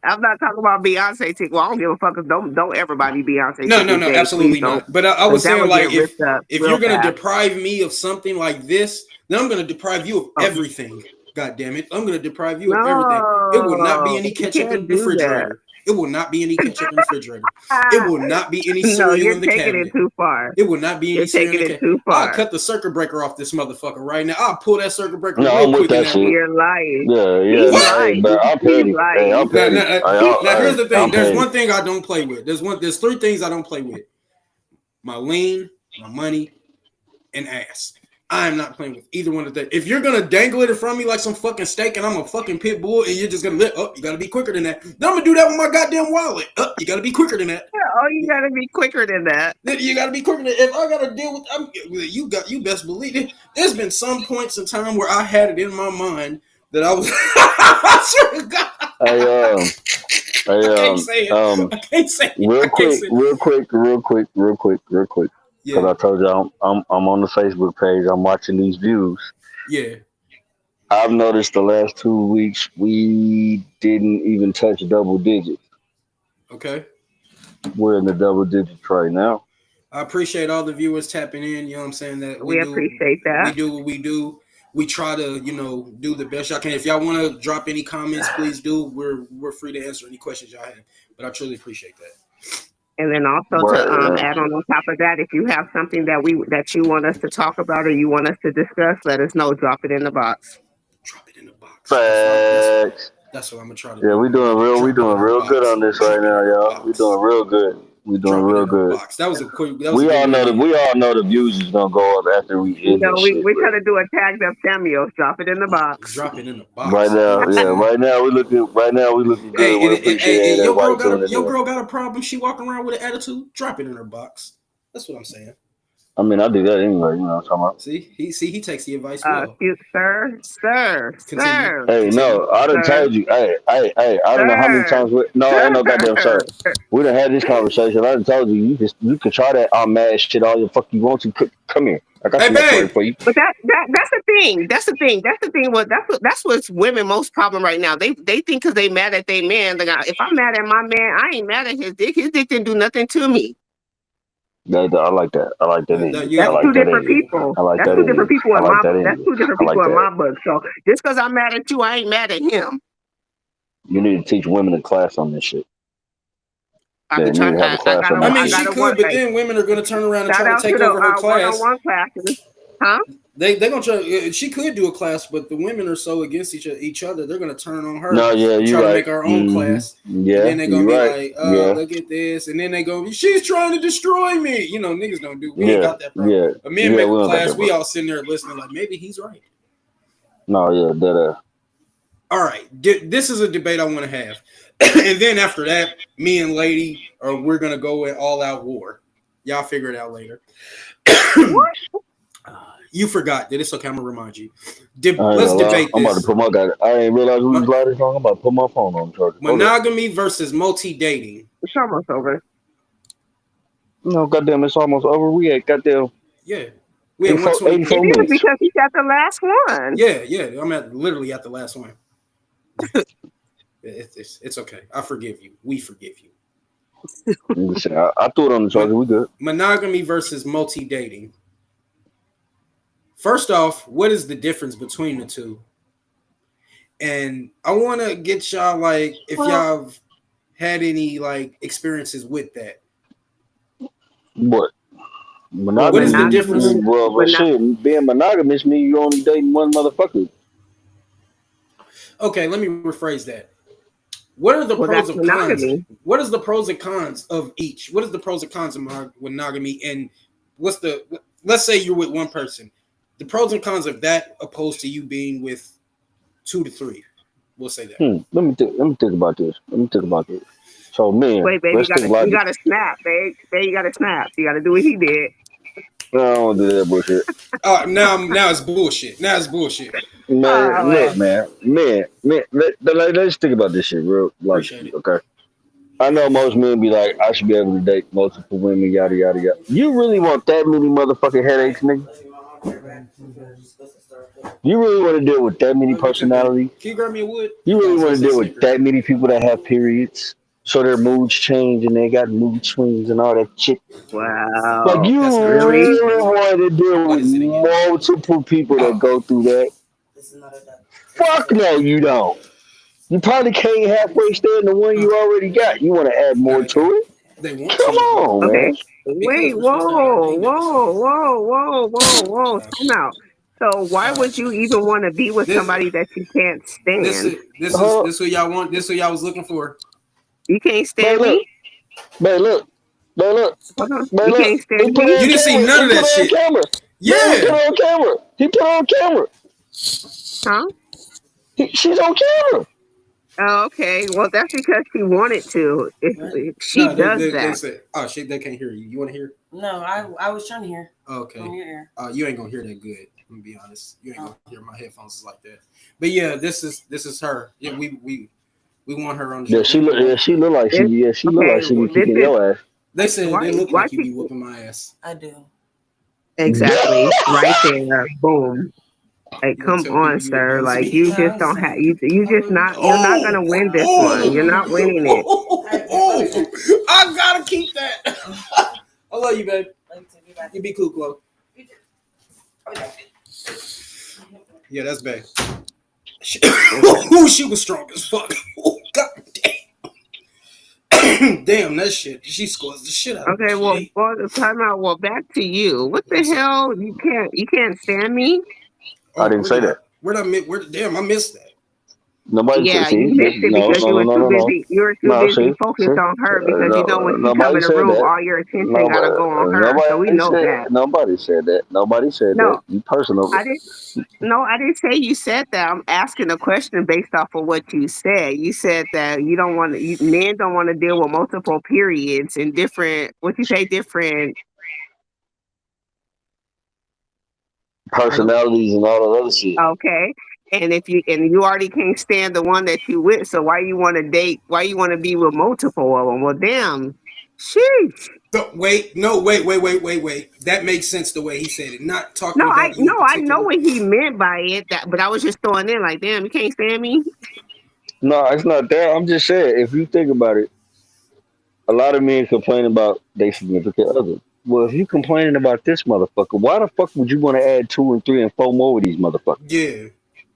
I'm not talking about Beyonce tickets. Well, I don't give a fuck. Don't ever buy me Beyonce. No, tickets, absolutely not. But I was saying, like, if you're gonna fast. deprive me of something like this, then I'm gonna deprive you of everything. God damn it! I'm gonna deprive you of everything. It will not be any ketchup in the refrigerator. It will not be any ketchup in the refrigerator. It will not be any cereal in the cabinet. You're taking it too far. It will not be any cereal in the cabinet. I'll cut the circuit breaker off this motherfucker right now. I'll pull that circuit breaker No, real I'm with quick. that shit. You're lying. Yeah. Hey, but I'm petty. Hey, I'm petty. Now here's the thing. There's one thing I don't play with. There's three things I don't play with. My lean, my money, and ass. I'm not playing with either one of that. If you're gonna dangle it from me like some fucking steak and I'm a fucking pit bull and you're just gonna you gotta be quicker than that. Then I'm gonna do that with my goddamn wallet. You gotta be quicker than that. You gotta be quicker than that. You gotta be quicker than that. If I gotta deal with you best believe it. There's been some points in time where I had it in my mind that I was I swear to God. I can't say it. Real quick. Because I told you I'm on the Facebook page. I'm watching these views. Yeah. I've noticed the last 2 weeks we didn't even touch double digits. Okay. We're in the double digits right now. I appreciate all the viewers tapping in. You know what I'm saying? That we appreciate that. We do what we do. We try to, do the best y'all can. If y'all want to drop any comments, please do. We're free to answer any questions y'all have. But I truly appreciate that. And then also to add on top of that, if you have something that you want us to talk about or you want us to discuss, let us know. Drop it in the box. Drop it in the box. Facts. That's what I'm gonna try to do. Yeah, we doing real good on this right now, y'all. We doing real good. We doing real good. That was a quick. We all know the views is gonna go up after we end. We're trying to do a tag up Samuel. Drop it in the box. Drop it in the box. Right now, yeah. Right now we looking good. Hey, your girl got a problem. She walking around with an attitude. Drop it in her box. That's what I'm saying. I mean, I do that anyway. You know what I'm talking about. See, he takes the advice well. Sir. Hey, no, I done told you. Hey, I don't know how many times. Ain't no goddamn sir. We done had this conversation. I done told you. You can try that I'm mad shit all the fuck you want to. Come here. I got some story for you. But that's the thing. That's the thing. That's what's women most problem right now. They think because they mad at their man. If I'm mad at my man, I ain't mad at his dick. His dick didn't do nothing to me. I like that. That's two different people. That's two different people in my book. So just because I'm mad at you, I ain't mad at him. You need to teach women a class on this shit. She could, but then women are going to turn around and try to take over her class. One-on-one classes, huh? They gonna try. She could do a class, but the women are so against each other. They're gonna turn on her. No, yeah, you try right. to make our own class. Yeah, and then they're gonna be like, look at this, and then they go, she's trying to destroy me. Niggas don't do. We ain't got that problem. Yeah, a man make a class. We all sitting there listening, like maybe he's right. No, yeah, that. All right, this is a debate I want to have, and then after that, me and Lady, we're gonna go in all-out war. Y'all figure it out later. You forgot that. It's okay. I'm gonna remind you. Let's debate this. I'm about to put my guy. I ain't realize we was live this long. I'm about to put my phone on charge. Monogamy versus multi-dating. It's almost over. No, goddamn, it's almost over. We at goddamn. Yeah. We had 84 minutes. Because he's at the last one. Yeah. I'm literally at the last one. It's okay. I forgive you. We forgive you. Listen, I threw it on the charger. We good. Monogamy versus multi-dating. First off, what is the difference between the two? And I want to get y'all like if y'all have had any like experiences with that. What? What is the difference? Well, but shit, being monogamous means you only dating one motherfucker. Okay, let me rephrase that. What are the pros and cons? What is the pros and cons of each? What is the pros and cons of monogamy? And let's say you're with one person. The pros and cons of that opposed to you being with 2 to 3. We'll say that. Let me think about this. So, man, wait, babe, you gotta snap, babe. Babe, you gotta snap. You gotta do what he did. No, I don't do that bullshit. Now it's bullshit. Now it's bullshit. Man, look, man. Let's think about this shit, bro. Like, okay. I know most men be like, I should be able to date multiple women, yada yada yada. You really want that many motherfucking headaches, nigga? You really want to deal with that many personalities? Can you grab me a wood? You really want to deal with that many people that have periods? So their moods change and they got mood swings and all that shit. Wow. Like you really want to deal with multiple people that go through that? Fuck no, you don't. You probably can't halfway stand the one you already got. You want to add more to it? They want Come on, man. Wait, whoa. Time out. So why would you even want to be with somebody that you can't stand? This what y'all want. This what y'all was looking for. You can't stand me? Man, look. You can't stand me? You didn't see none of that shit. Yeah. He put on camera. Huh? She's on camera. Oh, okay. Well, that's because she wanted to. If she does that. They said, oh, shit, they can't hear you. You want to hear? No, I was trying to hear. Okay. You ain't gonna hear that good. I'm gonna be honest. You ain't gonna hear my headphones is like that. But yeah, this is her. Yeah, we want her on the show. She look like she be kicking your ass. They said they look like you be whooping my ass. I do. Exactly. Right there. Boom. Like, come on, sir. Like, you just don't have. You just not. You're not gonna win this one. You're not winning it. I gotta keep that. I love you, babe. You be cool, Chloe. Yeah, that's babe. She was strong as fuck. Oh, god damn. Damn, that shit. She scores the shit out of me. Okay, well, time out. Well, back to you. What the hell? You can't stand me? I didn't say that. Damn, I missed that. Nobody you said missed it because you were too busy. You were too busy focused on her because you know when she come in the room, all your attention gotta go on her. So we know that. Nobody said that. that. You personal. I didn't say you said that. I'm asking a question based off of what you said. You said that you don't want men don't want to deal with multiple periods and different. What you say? Different personalities and all that other shit. Okay. And you already can't stand the one that you with, so why you want to date? Why you want to be with multiple of them? Well, damn, sheesh. Wait. That makes sense the way he said it. Not talking. I know what he meant by it. But I was just throwing in like, damn, you can't stand me. No, it's not that. I'm just saying, if you think about it, a lot of men complain about their significant other. Well, if you complaining about this motherfucker, why the fuck would you want to add 2 and 3 and 4 more of these motherfuckers?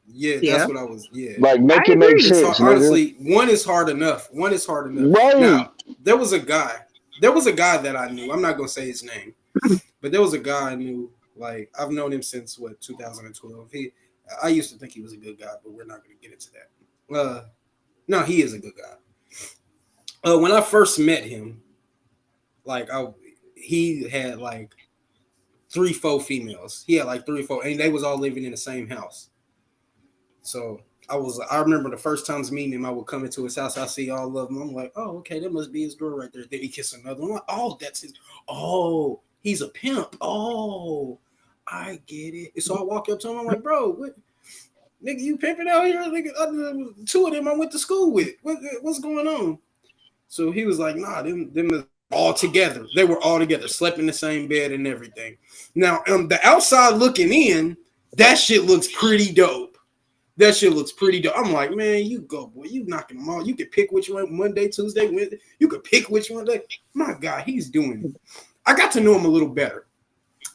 Yeah, that's what I was. Yeah, like make it make sense. Honestly, one is hard enough. Right. Now, there was a guy that I knew. I'm not gonna say his name, but there was a guy I knew. Like I've known him since 2012. I used to think he was a good guy, but we're not gonna get into that. No, he is a good guy. When I first met him, he had like 3-4 females. He had like 3 or 4, and they was all living in the same house. So I remember the first times meeting him, I would come into his house, I see all of them. I'm like, oh, okay, that must be his girl right there. Then he kissed another one. I'm like, oh, that's his. Oh, he's a pimp. Oh, I get it. So I walk up to him, I'm like, bro, what, nigga, you pimping out here? Nigga, 2 of them I went to school with. What's going on? So he was like, nah, them all together. They were all together, slept in the same bed and everything. Now, the outside looking in, that shit looks pretty dope. That shit looks pretty dope. I'm like, man, you go, boy. You knocking them all. You could pick which one Monday, Tuesday, Wednesday. You could pick which one day. My God, he's doing it. I got to know him a little better.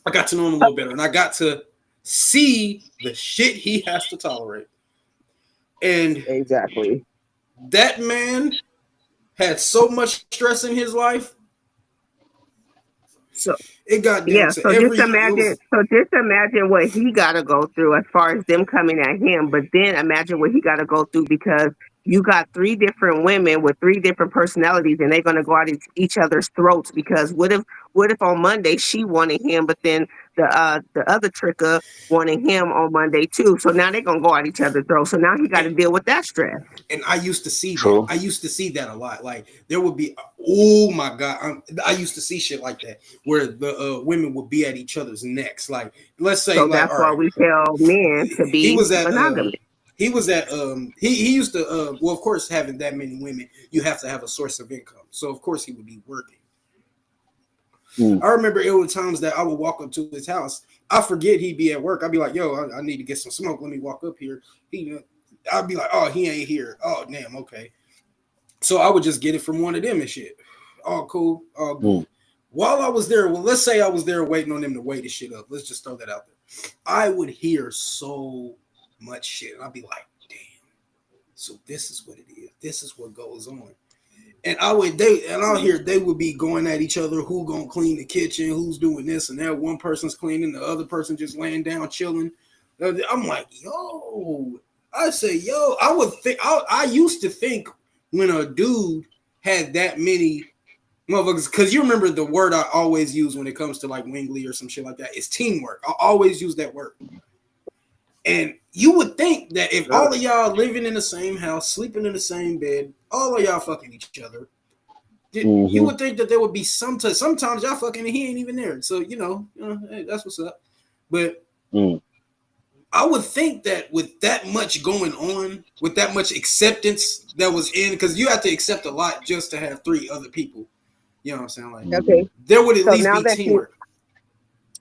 And I got to see the shit he has to tolerate. And Exactly. that man had so much stress in his life. So it got down yeah, to so every. just imagine what he got to go through as far as them coming at him, but then imagine what he got to go through because you got 3 different women with 3 different personalities, and they're gonna go at each other's throats. Because what if on Monday she wanted him, but then the other tricker wanted him on Monday too? So now they're gonna go at each other's throats. So now he got to deal with that stress. And I used to see True. that. I used to see that a lot. Like there would be, oh my God, I used to see shit like that where the women would be at each other's necks. Like let's say, So like, that's all why right, we tell men to be he was at monogamous. he was at he used to well, of course, having that many women, you have to have a source of income. So of course he would be working. I remember it was times that I would walk up to his house. I forget he'd be at work. I'd be like, yo, I need to get some smoke. Let me walk up here. I'd be like, oh, he ain't here. Oh, damn, okay. So I would just get it from one of them and shit. All cool. All good. While I was there, well, let's say I was there waiting on them to weigh the shit up. Let's just throw that out there. I would hear so much shit. And I'd be like, damn. So this is what it is. This is what goes on. And I'll hear they would be going at each other. Who gonna clean the kitchen? Who's doing this and that? One person's cleaning, the other person just laying down chilling. I'm like, yo. I say, yo. I used to think when a dude had that many motherfuckers, because you remember the word I always use when it comes to like Wingley or some shit like that. It's teamwork. I always use that word. And you would think that if all of y'all living in the same house, sleeping in the same bed, all of y'all fucking each other, you would think that there would be sometimes y'all fucking and he ain't even there. So, hey, that's what's up. But I would think that with that much going on, with that much acceptance that was in, because you have to accept a lot just to have 3 other people. You know what I'm saying? Like, okay. There would at least be teamwork.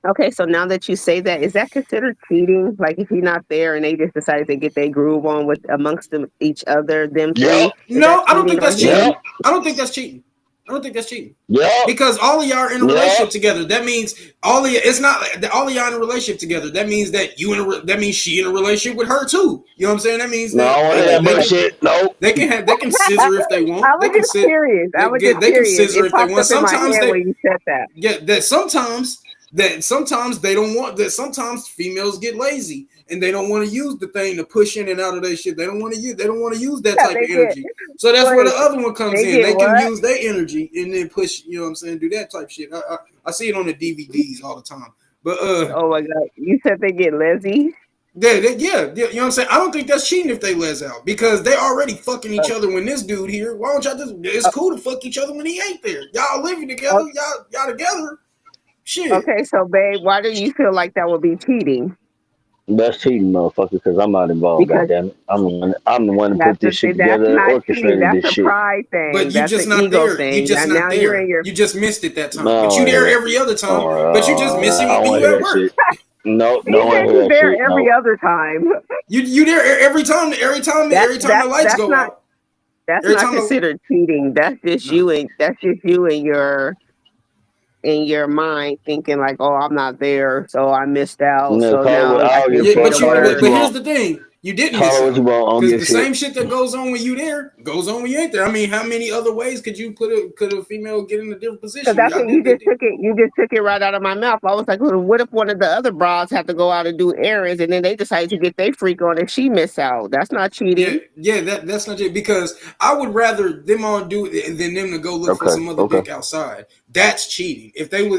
Okay, so now that you say that, is that considered cheating? Like if you're not there and they just decided to get their groove on with amongst each other, them 3? No, I don't think that's cheating. Yeah. I don't think that's cheating. Yeah. Because all of y'all are in a relationship together. That means all of you. It's not that all of y'all in a relationship together. That means that that means she in a relationship with her too. You know what I'm saying? That means No, I want to have that shit. No. They can scissor if they want. I was just curious. They can scissor if they want. Sometimes when you said that. Yeah, that sometimes they don't want that. Sometimes females get lazy and they don't want to use the thing to push in and out of their shit. They don't want to use that type of energy. So that's where the other one comes in. They can use their energy and then push. You know what I'm saying? Do that type of shit. I see it on the DVDs all the time. But oh my God, you said they get lazy. Yeah, you know what I'm saying? I don't think that's cheating if they les out because they already fucking each other when this dude here. Why don't y'all just? It's cool to fuck each other when he ain't there. Y'all living together. Y'all together. Shit. Okay, so babe, why do you feel like that would be cheating? That's cheating, motherfucker, because I'm not involved. Goddamn it, I'm the one to put this shit together, orchestrated this shit. That's a pride thing. But you just not there. You just not there. You just missed it that time. But you there every other time. But you just miss it when you at work. No, he's there every other time. You there every time. Every time the lights go out. That's not considered cheating. That's just you in your mind thinking like, oh, I'm not there, so I missed out. So now, but here's the thing: you didn't miss out because the same shit that goes on when you there goes on when you ain't there. I mean, how many other ways could a female get in a different position? That's what you just took it right out of my mouth. I was like, well, what if one of the other bras have to go out and do errands, and then they decide to get their freak on and she miss out? That's not cheating. Yeah, that's not cheating because I would rather them all do it than them to go look for some other dick outside. That's cheating. If they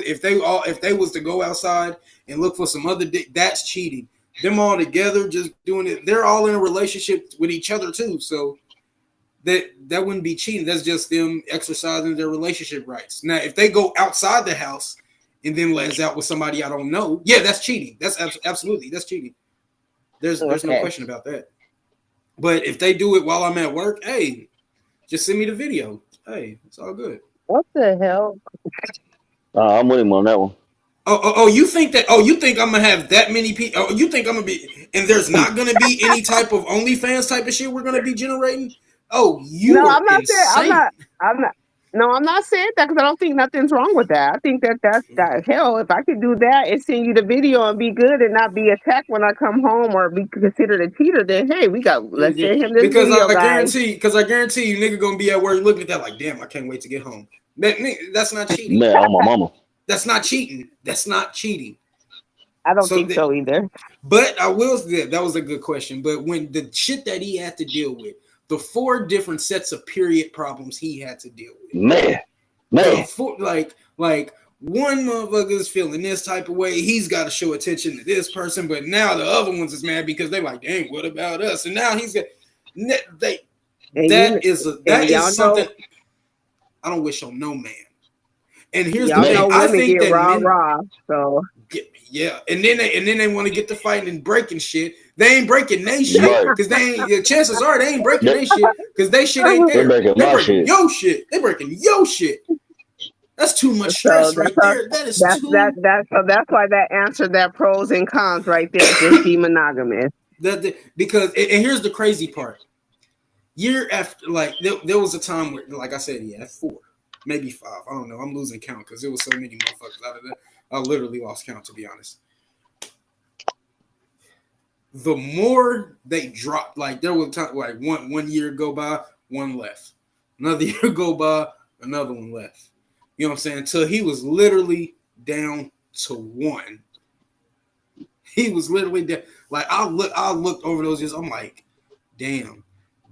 was to go outside and look for some other dick, that's cheating. Them all together just doing it. They're all in a relationship with each other too. So that wouldn't be cheating. That's just them exercising their relationship rights. Now, if they go outside the house and then lays out with somebody I don't know, yeah, that's cheating. That's absolutely that's cheating. There's no question about that. But if they do it while I'm at work, hey, just send me the video. Hey, it's all good. What the hell? I'm with him on that one. Oh, you think that? Oh, you think I'm gonna have that many people? Oh, you think I'm gonna be? And there's not gonna be any type of OnlyFans type of shit we're gonna be generating? Oh, No, you are I'm not saying insane. I'm not. No, I'm not saying that because I don't think nothing's wrong with that. I think that hell. If I could do that and send you the video and be good and not be attacked when I come home or be considered a cheater, then hey, let's send him this Because video, I guys. guarantee you, nigga gonna be at work looking at that like, damn, I can't wait to get home. That's not cheating. Man, on my mama. That's not cheating. That's not cheating. I don't think so either. But I will say that was a good question. But when the shit that he had to deal with, the 4 different sets of period problems he had to deal with, Man. like one motherfucker is feeling this type of way, he's got to show attention to this person, but now the other ones is mad because they're like, dang, what about us? And now he's got that is something I don't wish on no man. And here's the thing, I think that rah, so yeah, and then they want to get to fighting and breaking shit. They ain't breaking they shit because they ain't. Chances are they ain't breaking they shit because they shit ain't there. They're breaking your shit. They breaking your shit. That's too much stress right there. That is that's too. So that's why that answered that pros and cons right there. Just be monogamous. Because and here's the crazy part. Year after, like there was a time where, like I said, he had 4, maybe 5. I don't know. I'm losing count because there was so many motherfuckers out of that. I literally lost count, to be honest. The more they dropped, like there was a time, like one year go by, one left. Another year go by, another one left. You know what I'm saying? Until he was literally down to 1. He was literally down. Like I looked over those years. I'm like, damn,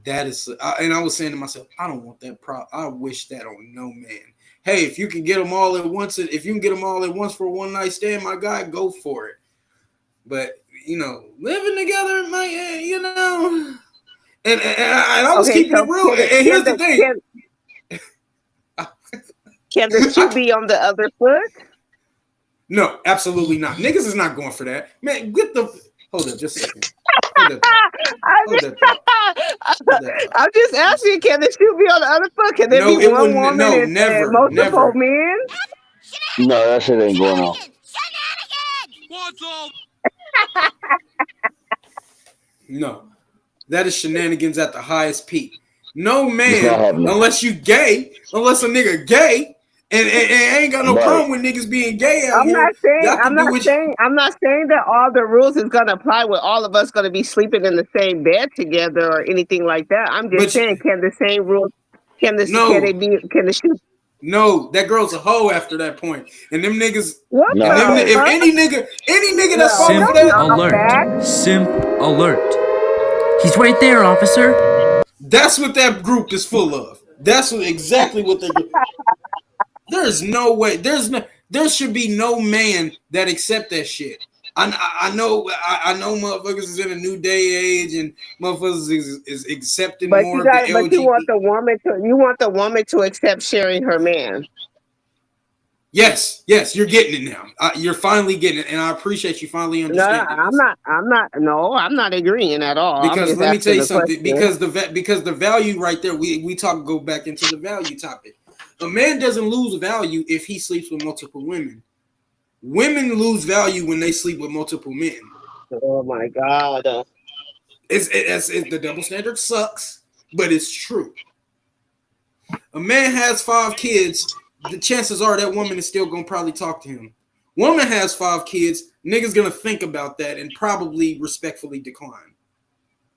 that is. And I was saying to myself, I don't want that I wish that on no man. Hey, if you can get them all at once, for a one night stand, my guy, go for it. But living together, and I was keeping it real. And here's the thing: can the shoe be on the other foot? No, absolutely not. Niggas is not going for that. Man, hold up, just a second. I'm just asking, can the shoe be on the other foot? Can there be one woman and multiple men? No, that shit ain't going on. No, that is shenanigans at the highest peak. No man, unless a nigga gay, and ain't got no problem with niggas being gay out here. I'm not saying that all the rules is gonna apply with all of us gonna be sleeping in the same bed together or anything like that. I'm just saying, can the same rules? Can the shoe? No, that girl's a hoe after that point. And them niggas, if any nigga that's falling for that, alert, simp alert. He's right there, officer. That's what that group is full of. That's exactly what they're doing. There's no way. There should be no man that accept that shit. I know motherfuckers is in a new day age and motherfuckers is accepting more of the LGBT. But you want the woman to accept sharing her man. Yes, you're getting it now. You're finally getting it, and I appreciate you finally understanding. I'm not agreeing at all. Because let me tell you something. Because the value right there, we go back into the value topic. A man doesn't lose value if he sleeps with multiple women. Women lose value when they sleep with multiple men. Oh my God! It's the double standard sucks, but it's true. A man has 5 kids. The chances are that woman is still gonna probably talk to him. Woman has 5 kids. Niggas gonna think about that and probably respectfully decline.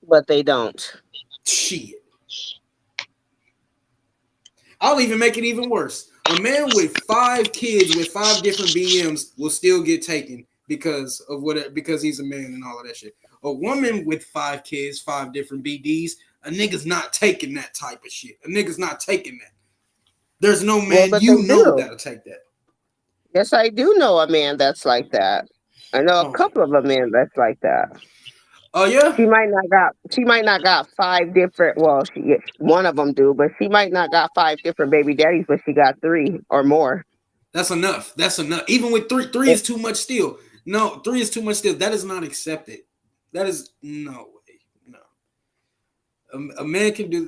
But they don't. Shit. I'll even make it even worse. A man with 5 kids with 5 different BMs will still get taken because he's a man and all of that shit. A woman with 5 kids, 5 different BDs, a nigga's not taking that type of shit. A nigga's not taking that. There's no man that'll take that. Yes, I do know a man that's like that. I know a couple of a men that's like that. Oh yeah. She might not got 5 different. Well, one of them do, but she might not got 5 different baby daddies, but she got 3 or more. That's enough. Even with 3 is too much still. No, 3 is too much still. That is not accepted. That is no way. No. A man can be,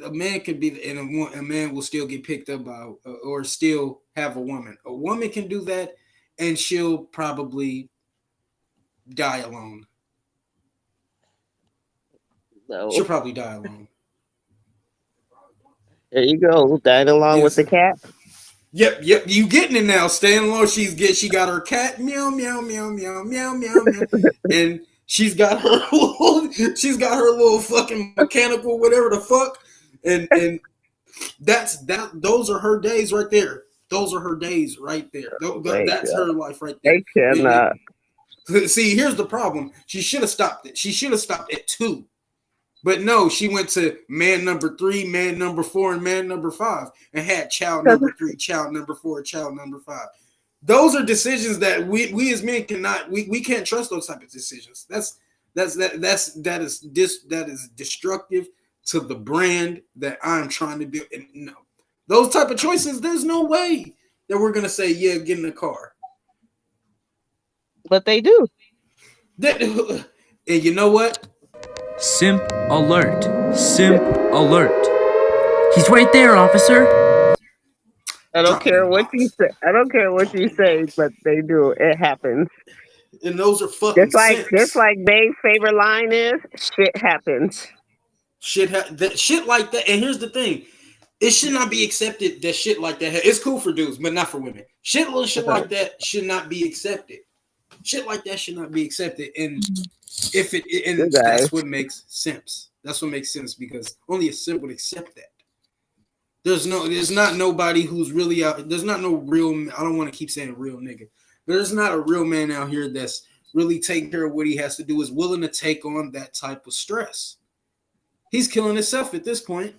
and a man will still get picked up by or still have a woman. A woman can do that, and she'll probably die alone. No. She'll probably die alone. There you go. Dying along with the cat. Yep. You getting it now. Staying low. She got her cat. Meow, meow, meow, meow, meow, meow, meow. And she's got her little fucking mechanical whatever the fuck. And those are her days right there. Those are her days right there. That's her life right there. They cannot. See, here's the problem. She should have stopped it. She should have stopped at 2. But no, she went to man number 3, man number 4, and man number 5, and had child number 3, child number 4, child number 5. Those are decisions that we as men cannot. We can't trust those type of decisions. That is destructive to the brand that I'm trying to do. And no, those type of choices. There's no way that we're gonna say, yeah, get in the car. But they do. And you know what? Simp alert. Simp alert. He's right there, officer. I don't care what you say. I don't care what you say, but they do. It happens. And those are fucking just like Dave's favorite line is, shit happens. Shit like that. And here's the thing. It should not be accepted that shit like that. It's cool for dudes, but not for women. Shit like that should not be accepted. Shit like that should not be accepted. And that's what makes sense. That's what makes sense, because only a simp would accept that. There's not nobody who's really out. There's not no real. I don't want to keep saying real nigga. There's not a real man out here that's really taking care of what he has to do, is willing to take on that type of stress. He's killing himself at this point.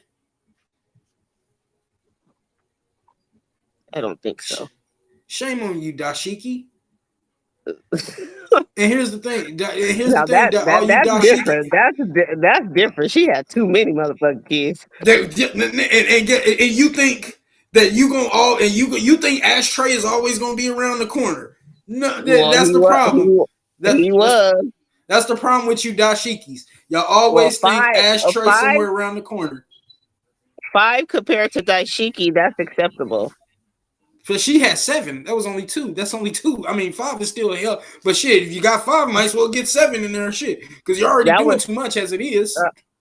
I don't think so. Shame on you, Dashiki. And here's the thing. That's different. That's different. She had too many motherfucking kids. And you think that you gonna you think Ashtray is always gonna be around the corner? No, that's the problem. That's the problem with you, Dashikis. Y'all always think Ashtray somewhere around the corner. 5 compared to Daishiki, that's acceptable. But she had 7. That was only 2. That's only 2. I mean, 5 is still a hell. But shit, if you got 5, might as well get 7 in there, shit, because you're already doing too much as it is.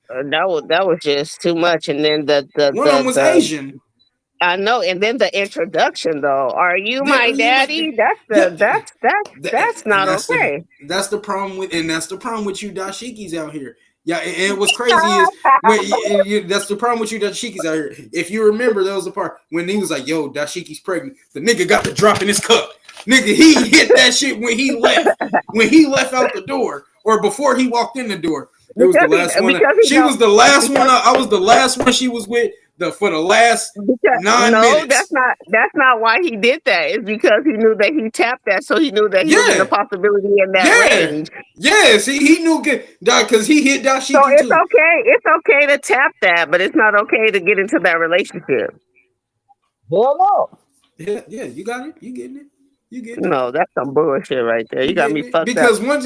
That was just too much. And then the one of them was Asian. I know. And then the introduction, though. Are you my daddy? That's not okay. That's the problem with you dashikis out here. Yeah, and what's crazy is that's the problem with you dashikis out here. If you remember, that was the part when he was like, "Yo, dashiki's pregnant." The nigga got the drop in his cup. Nigga, he hit that shit when he left. When he left out the door, or before he walked in the door. It was the last one. She was the last one. I was the last one she was with. For the last 9 minutes. That's not why he did that. It's because he knew that he tapped that, so he knew that he was in the possibility in that range. Yes, he knew because he hit Dashiki. So it's okay. It's okay to tap that, but it's not okay to get into that relationship. Hell no. Yeah, you got it. You getting it. You get it. No, that's some bullshit right there. You got me fucked because up. My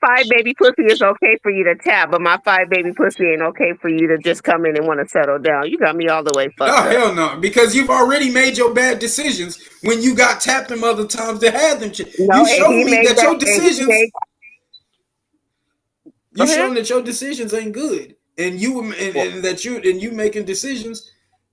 5 baby pussy is okay for you to tap, but my 5 baby pussy ain't okay for you to just come in and want to settle down. You got me all the way fucked up. Hell no, because you've already made your bad decisions when you got tapped them other times that had them. No, you showed me that your decisions. You showing that your decisions ain't good, and you making decisions.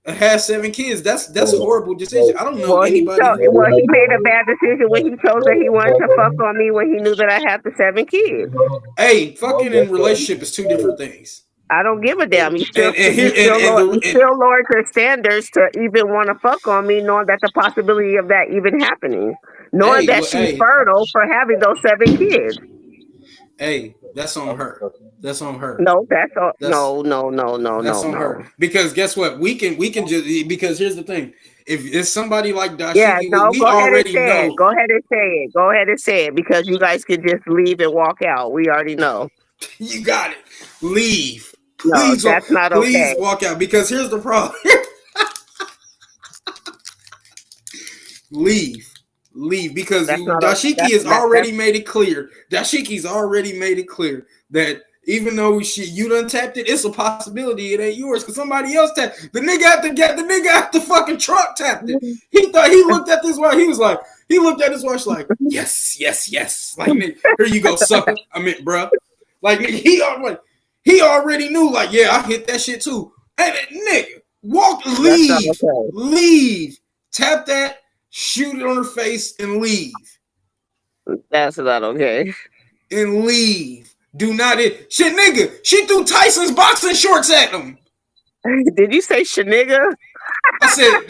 Has 7 kids. That's a horrible decision. I don't know anybody. He made a bad decision when he chose that he wanted to fuck on me when he knew that I had the 7 kids. Hey, fucking in relationship is 2 different things. I don't give a damn. You still lowered your standards to even want to fuck on me, knowing that the possibility of that even happening, knowing that she's fertile for having those 7 kids. Hey, that's on her. That's on her. No, that's on. No. That's on her. Because guess what? We can just because here's the thing. If it's somebody like Dashiki, we already know. Go ahead and say it. Go ahead and say it because you guys can just leave and walk out. We already know. You got it. Leave. Please, no, that's not okay. Please walk out because here's the problem. Leave because Dashiki has already made it clear. Dashiki's already made it clear that even though you done tapped it, it's a possibility it ain't yours because somebody else tapped. The nigga at the fucking truck tapped it. He looked at this watch. He looked at his watch like, yes. Like, nigga, here you go, sucker. I meant, bruh. Like, nigga, he already knew, like, yeah, I hit that shit too. And nigga, leave. Tap that, shoot it on her face, and leave. That's not okay. And leave. Do not it. Shit, nigga. She threw Tyson's boxing shorts at him. Did you say shenigga? I said,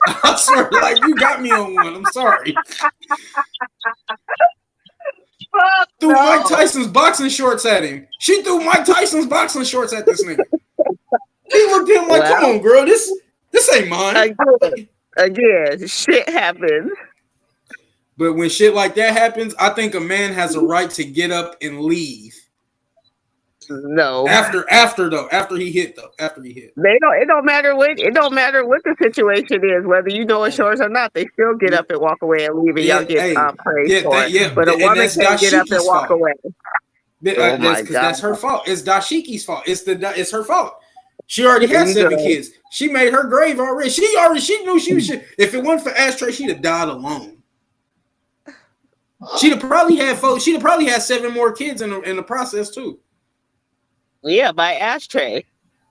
I swear, like, you got me on one. I'm sorry. Threw Mike Tyson's boxing shorts at him. She threw Mike Tyson's boxing shorts at this nigga. He looked at him like, come on, girl. This ain't mine. Again, shit happens. But when shit like that happens, I think a man has a right to get up and leave. No. After he hit. It don't matter what the situation is, whether you know it's yours or not. They still get up and walk away and leave, and y'all get praised for it. But a woman can't get up and walk away. That's her fault. It's Dashiki's fault. It's her fault. She already had 7 kids. She made her grave already. She knew she was. If it wasn't for Ashtray, she'd have died alone. She'd have probably had 7 more kids in the process too. Yeah, by Ashtray.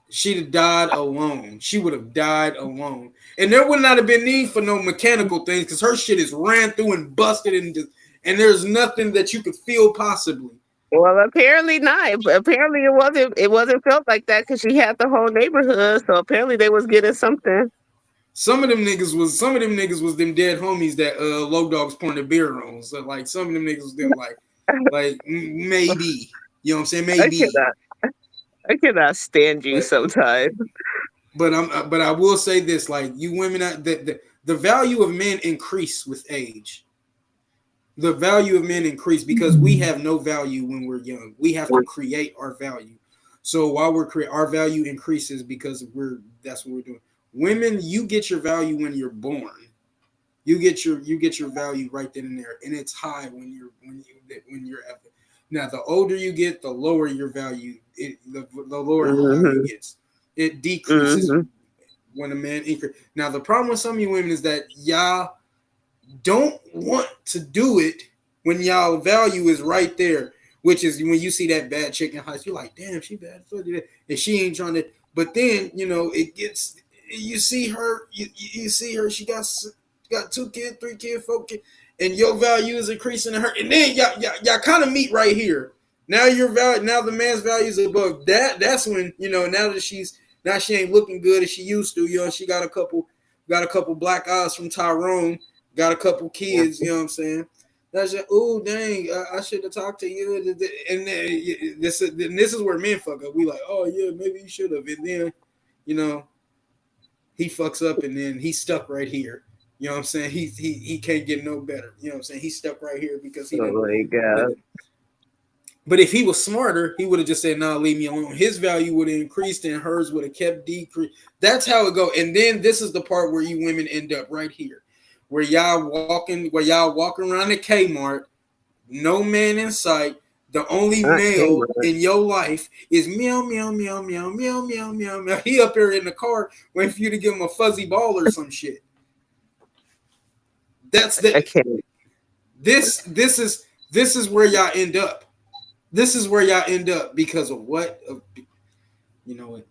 She'd have died alone. She would have died alone. And there would not have been need for no mechanical things because her shit is ran through and busted and there's nothing that you could feel possibly. Well, apparently not. Apparently it wasn't felt like that because she had the whole neighborhood. So apparently they was getting something. Some of them niggas was them dead homies that Low Dogs pointed beer on. So like some of them niggas was them like maybe. You know what I'm saying? Maybe. I cannot stand you sometimes. But I will say this: like you women, the value of men increase with age. The value of men increase because we have no value when we're young. We have to create our value. So while our value increases because that's what we're doing. Women, you get your value when you're born. You get your value right then and there, and it's high when you're. Now, the older you get, the lower your value. The lower your value gets. It decreases when a man increases. Now, the problem with some of you women is that y'all don't want to do it when y'all value is right there, which is when you see that bad chick in high school, you're like, damn, she bad, and she ain't trying to. But then it gets. You see her. You see her. She got 2 kids, 3 kids, 4 kids. And your value is increasing to her, and then y'all kind of meet right here. Now the man's value is above that. That's when now that she ain't looking good as she used to. She got a couple black eyes from Tyrone, got a couple kids. You know what I'm saying? That's just, oh dang, I should have talked to you. And then this is where men fuck up. We like, oh yeah, maybe you should have. And then he fucks up, and then he's stuck right here. You know what I'm saying? He can't get no better. You know what I'm saying? He's stuck right here because he. Oh my God. But if he was smarter, he would have just said, "Nah, leave me alone." His value would have increased, and hers would have kept decreased. That's how it go. And then this is the part where you women end up right here, where y'all walking around the Kmart, no man in sight. The only male in your life is meow meow meow meow meow meow meow meow. He up there in the car waiting for you to give him a fuzzy ball or some shit. This is where y'all end up. This is where y'all end up because of what? You know what?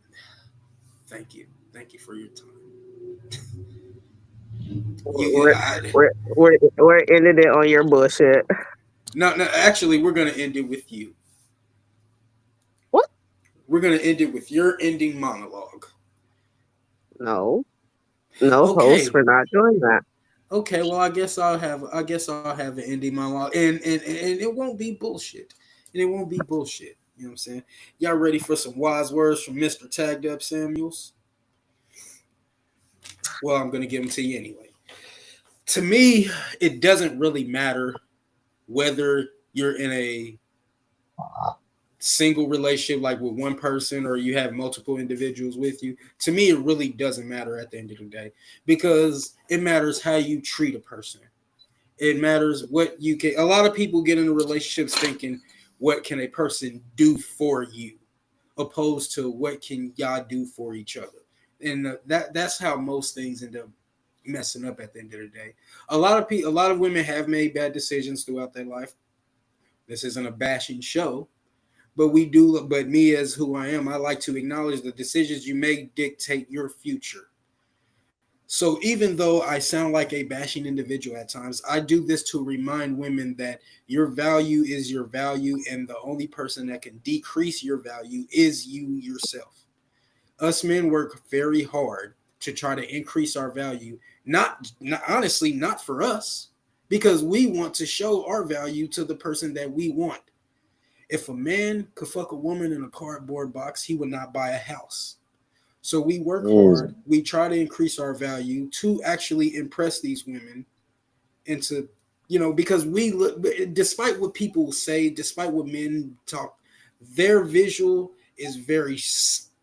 Thank you for your time. We're ending it on your bullshit. No, actually, we're gonna end it with you. What? We're gonna end it with your ending monologue. No, host, we're not doing that. Okay, well, I guess I'll have an ending monologue, and it won't be bullshit, and it won't be bullshit. You know what I'm saying? Y'all ready for some wise words from Mr. Tagged Up Samuels? Well, I'm gonna give them to you anyway. To me, it doesn't really matter whether you're in a single relationship, like with one person, or you have multiple individuals with you. To me, it really doesn't matter at the end of the day, because it matters how you treat a person. It matters what you can. A lot of people get into relationships thinking, what can a person do for you, opposed to what can y'all do for each other. And that's how most things end up messing up at the end of the day. A lot of women have made bad decisions throughout their life. This isn't a bashing show, but but me as who I am, I like to acknowledge the decisions you make dictate your future. So even though I sound like a bashing individual at times, I do this to remind women that your value is your value, and the only person that can decrease your value is you yourself. Us men work very hard to try to increase our value, not honestly, not for us, because we want to show our value to the person that we want. If a man could fuck a woman in a cardboard box, he would not buy a house. So we work hard. We try to increase our value to actually impress these women into, because we look, despite what people say, despite what men talk, their visual is very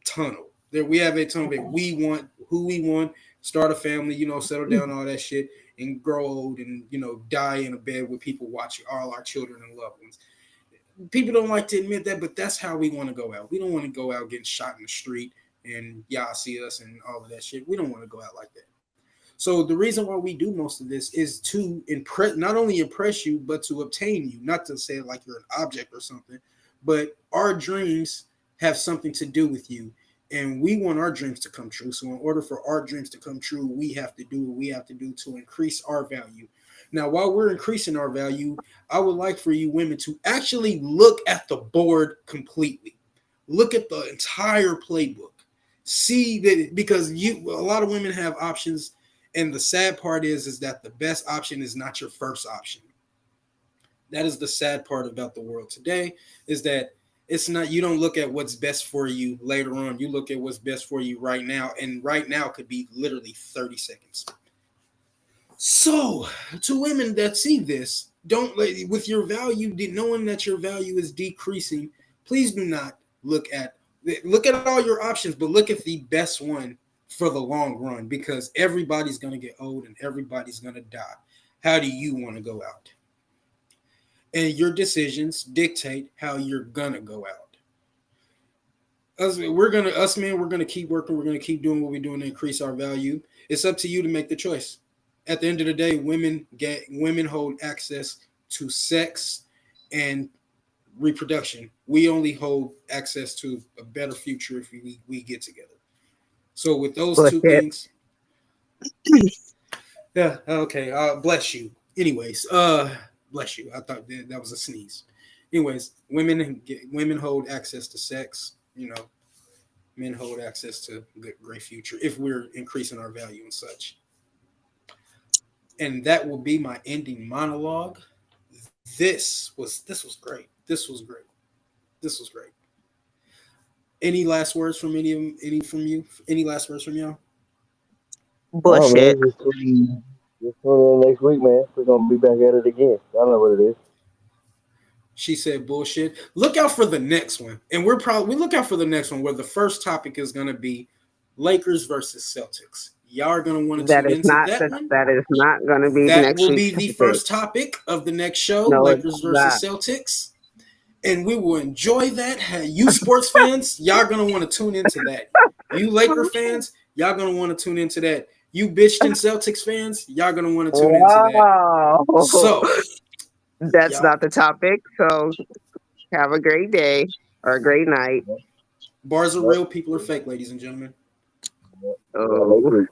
tunnel. There we have a tunnel that we want, who we want, start a family, settle down, all that shit, and grow old and, die in a bed with people watching all our children and loved ones. People don't like to admit that, but that's how we want to go out. We don't want to go out getting shot in the street and y'all see us and all of that shit. We don't want to go out like that. So the reason why we do most of this is to impress, not only impress you, but to obtain you. Not to say like you're an object or something, but our dreams have something to do with you. And we want our dreams to come true. So in order for our dreams to come true, we have to do what we have to do to increase our value. Now, while we're increasing our value, I would like for you women to actually look at the board completely. Look at the entire playbook. See that, because a lot of women have options, and the sad part is that the best option is not your first option. That is the sad part about the world today, is that it's not, you don't look at what's best for you later on. You look at what's best for you right now, and right now could be literally 30 seconds. So to women that see this, don't with your value, knowing that your value is decreasing, please do not look at all your options, but look at the best one for the long run, because everybody's going to get old and everybody's going to die. How do you want to go out? And your decisions dictate how you're going to go out. Us men, we're going to keep working. We're going to keep doing what we're doing to increase our value. It's up to you to make the choice. At the end of the day, women hold access to sex and reproduction. We only hold access to a better future if we get together. So with those two things, yeah, okay. Bless you. Anyways, bless you. I thought that was a sneeze. Anyways, women hold access to sex. Men hold access to great future if we're increasing our value and such. And that will be my ending monologue. This was great. This was great. Any last words from any from you? Any last words from y'all? Bullshit. Just tune in next week, man. We're gonna be back at it again. I don't know what it is. She said bullshit. Look out for the next one. And we look out for the next one where the first topic is gonna be Lakers versus Celtics. Y'all are gonna want to tune into that one. That is not gonna be that next will be week's the topic. First topic of the next show, No, Lakers versus Celtics. And we will enjoy that. You sports fans, y'all gonna want to tune into that. You Laker fans, y'all gonna want to tune into that. You bitched and Celtics fans, y'all gonna want to tune into that. So that's not the topic. So have a great day or a great night. Bars are real, people are fake, ladies and gentlemen. Oh.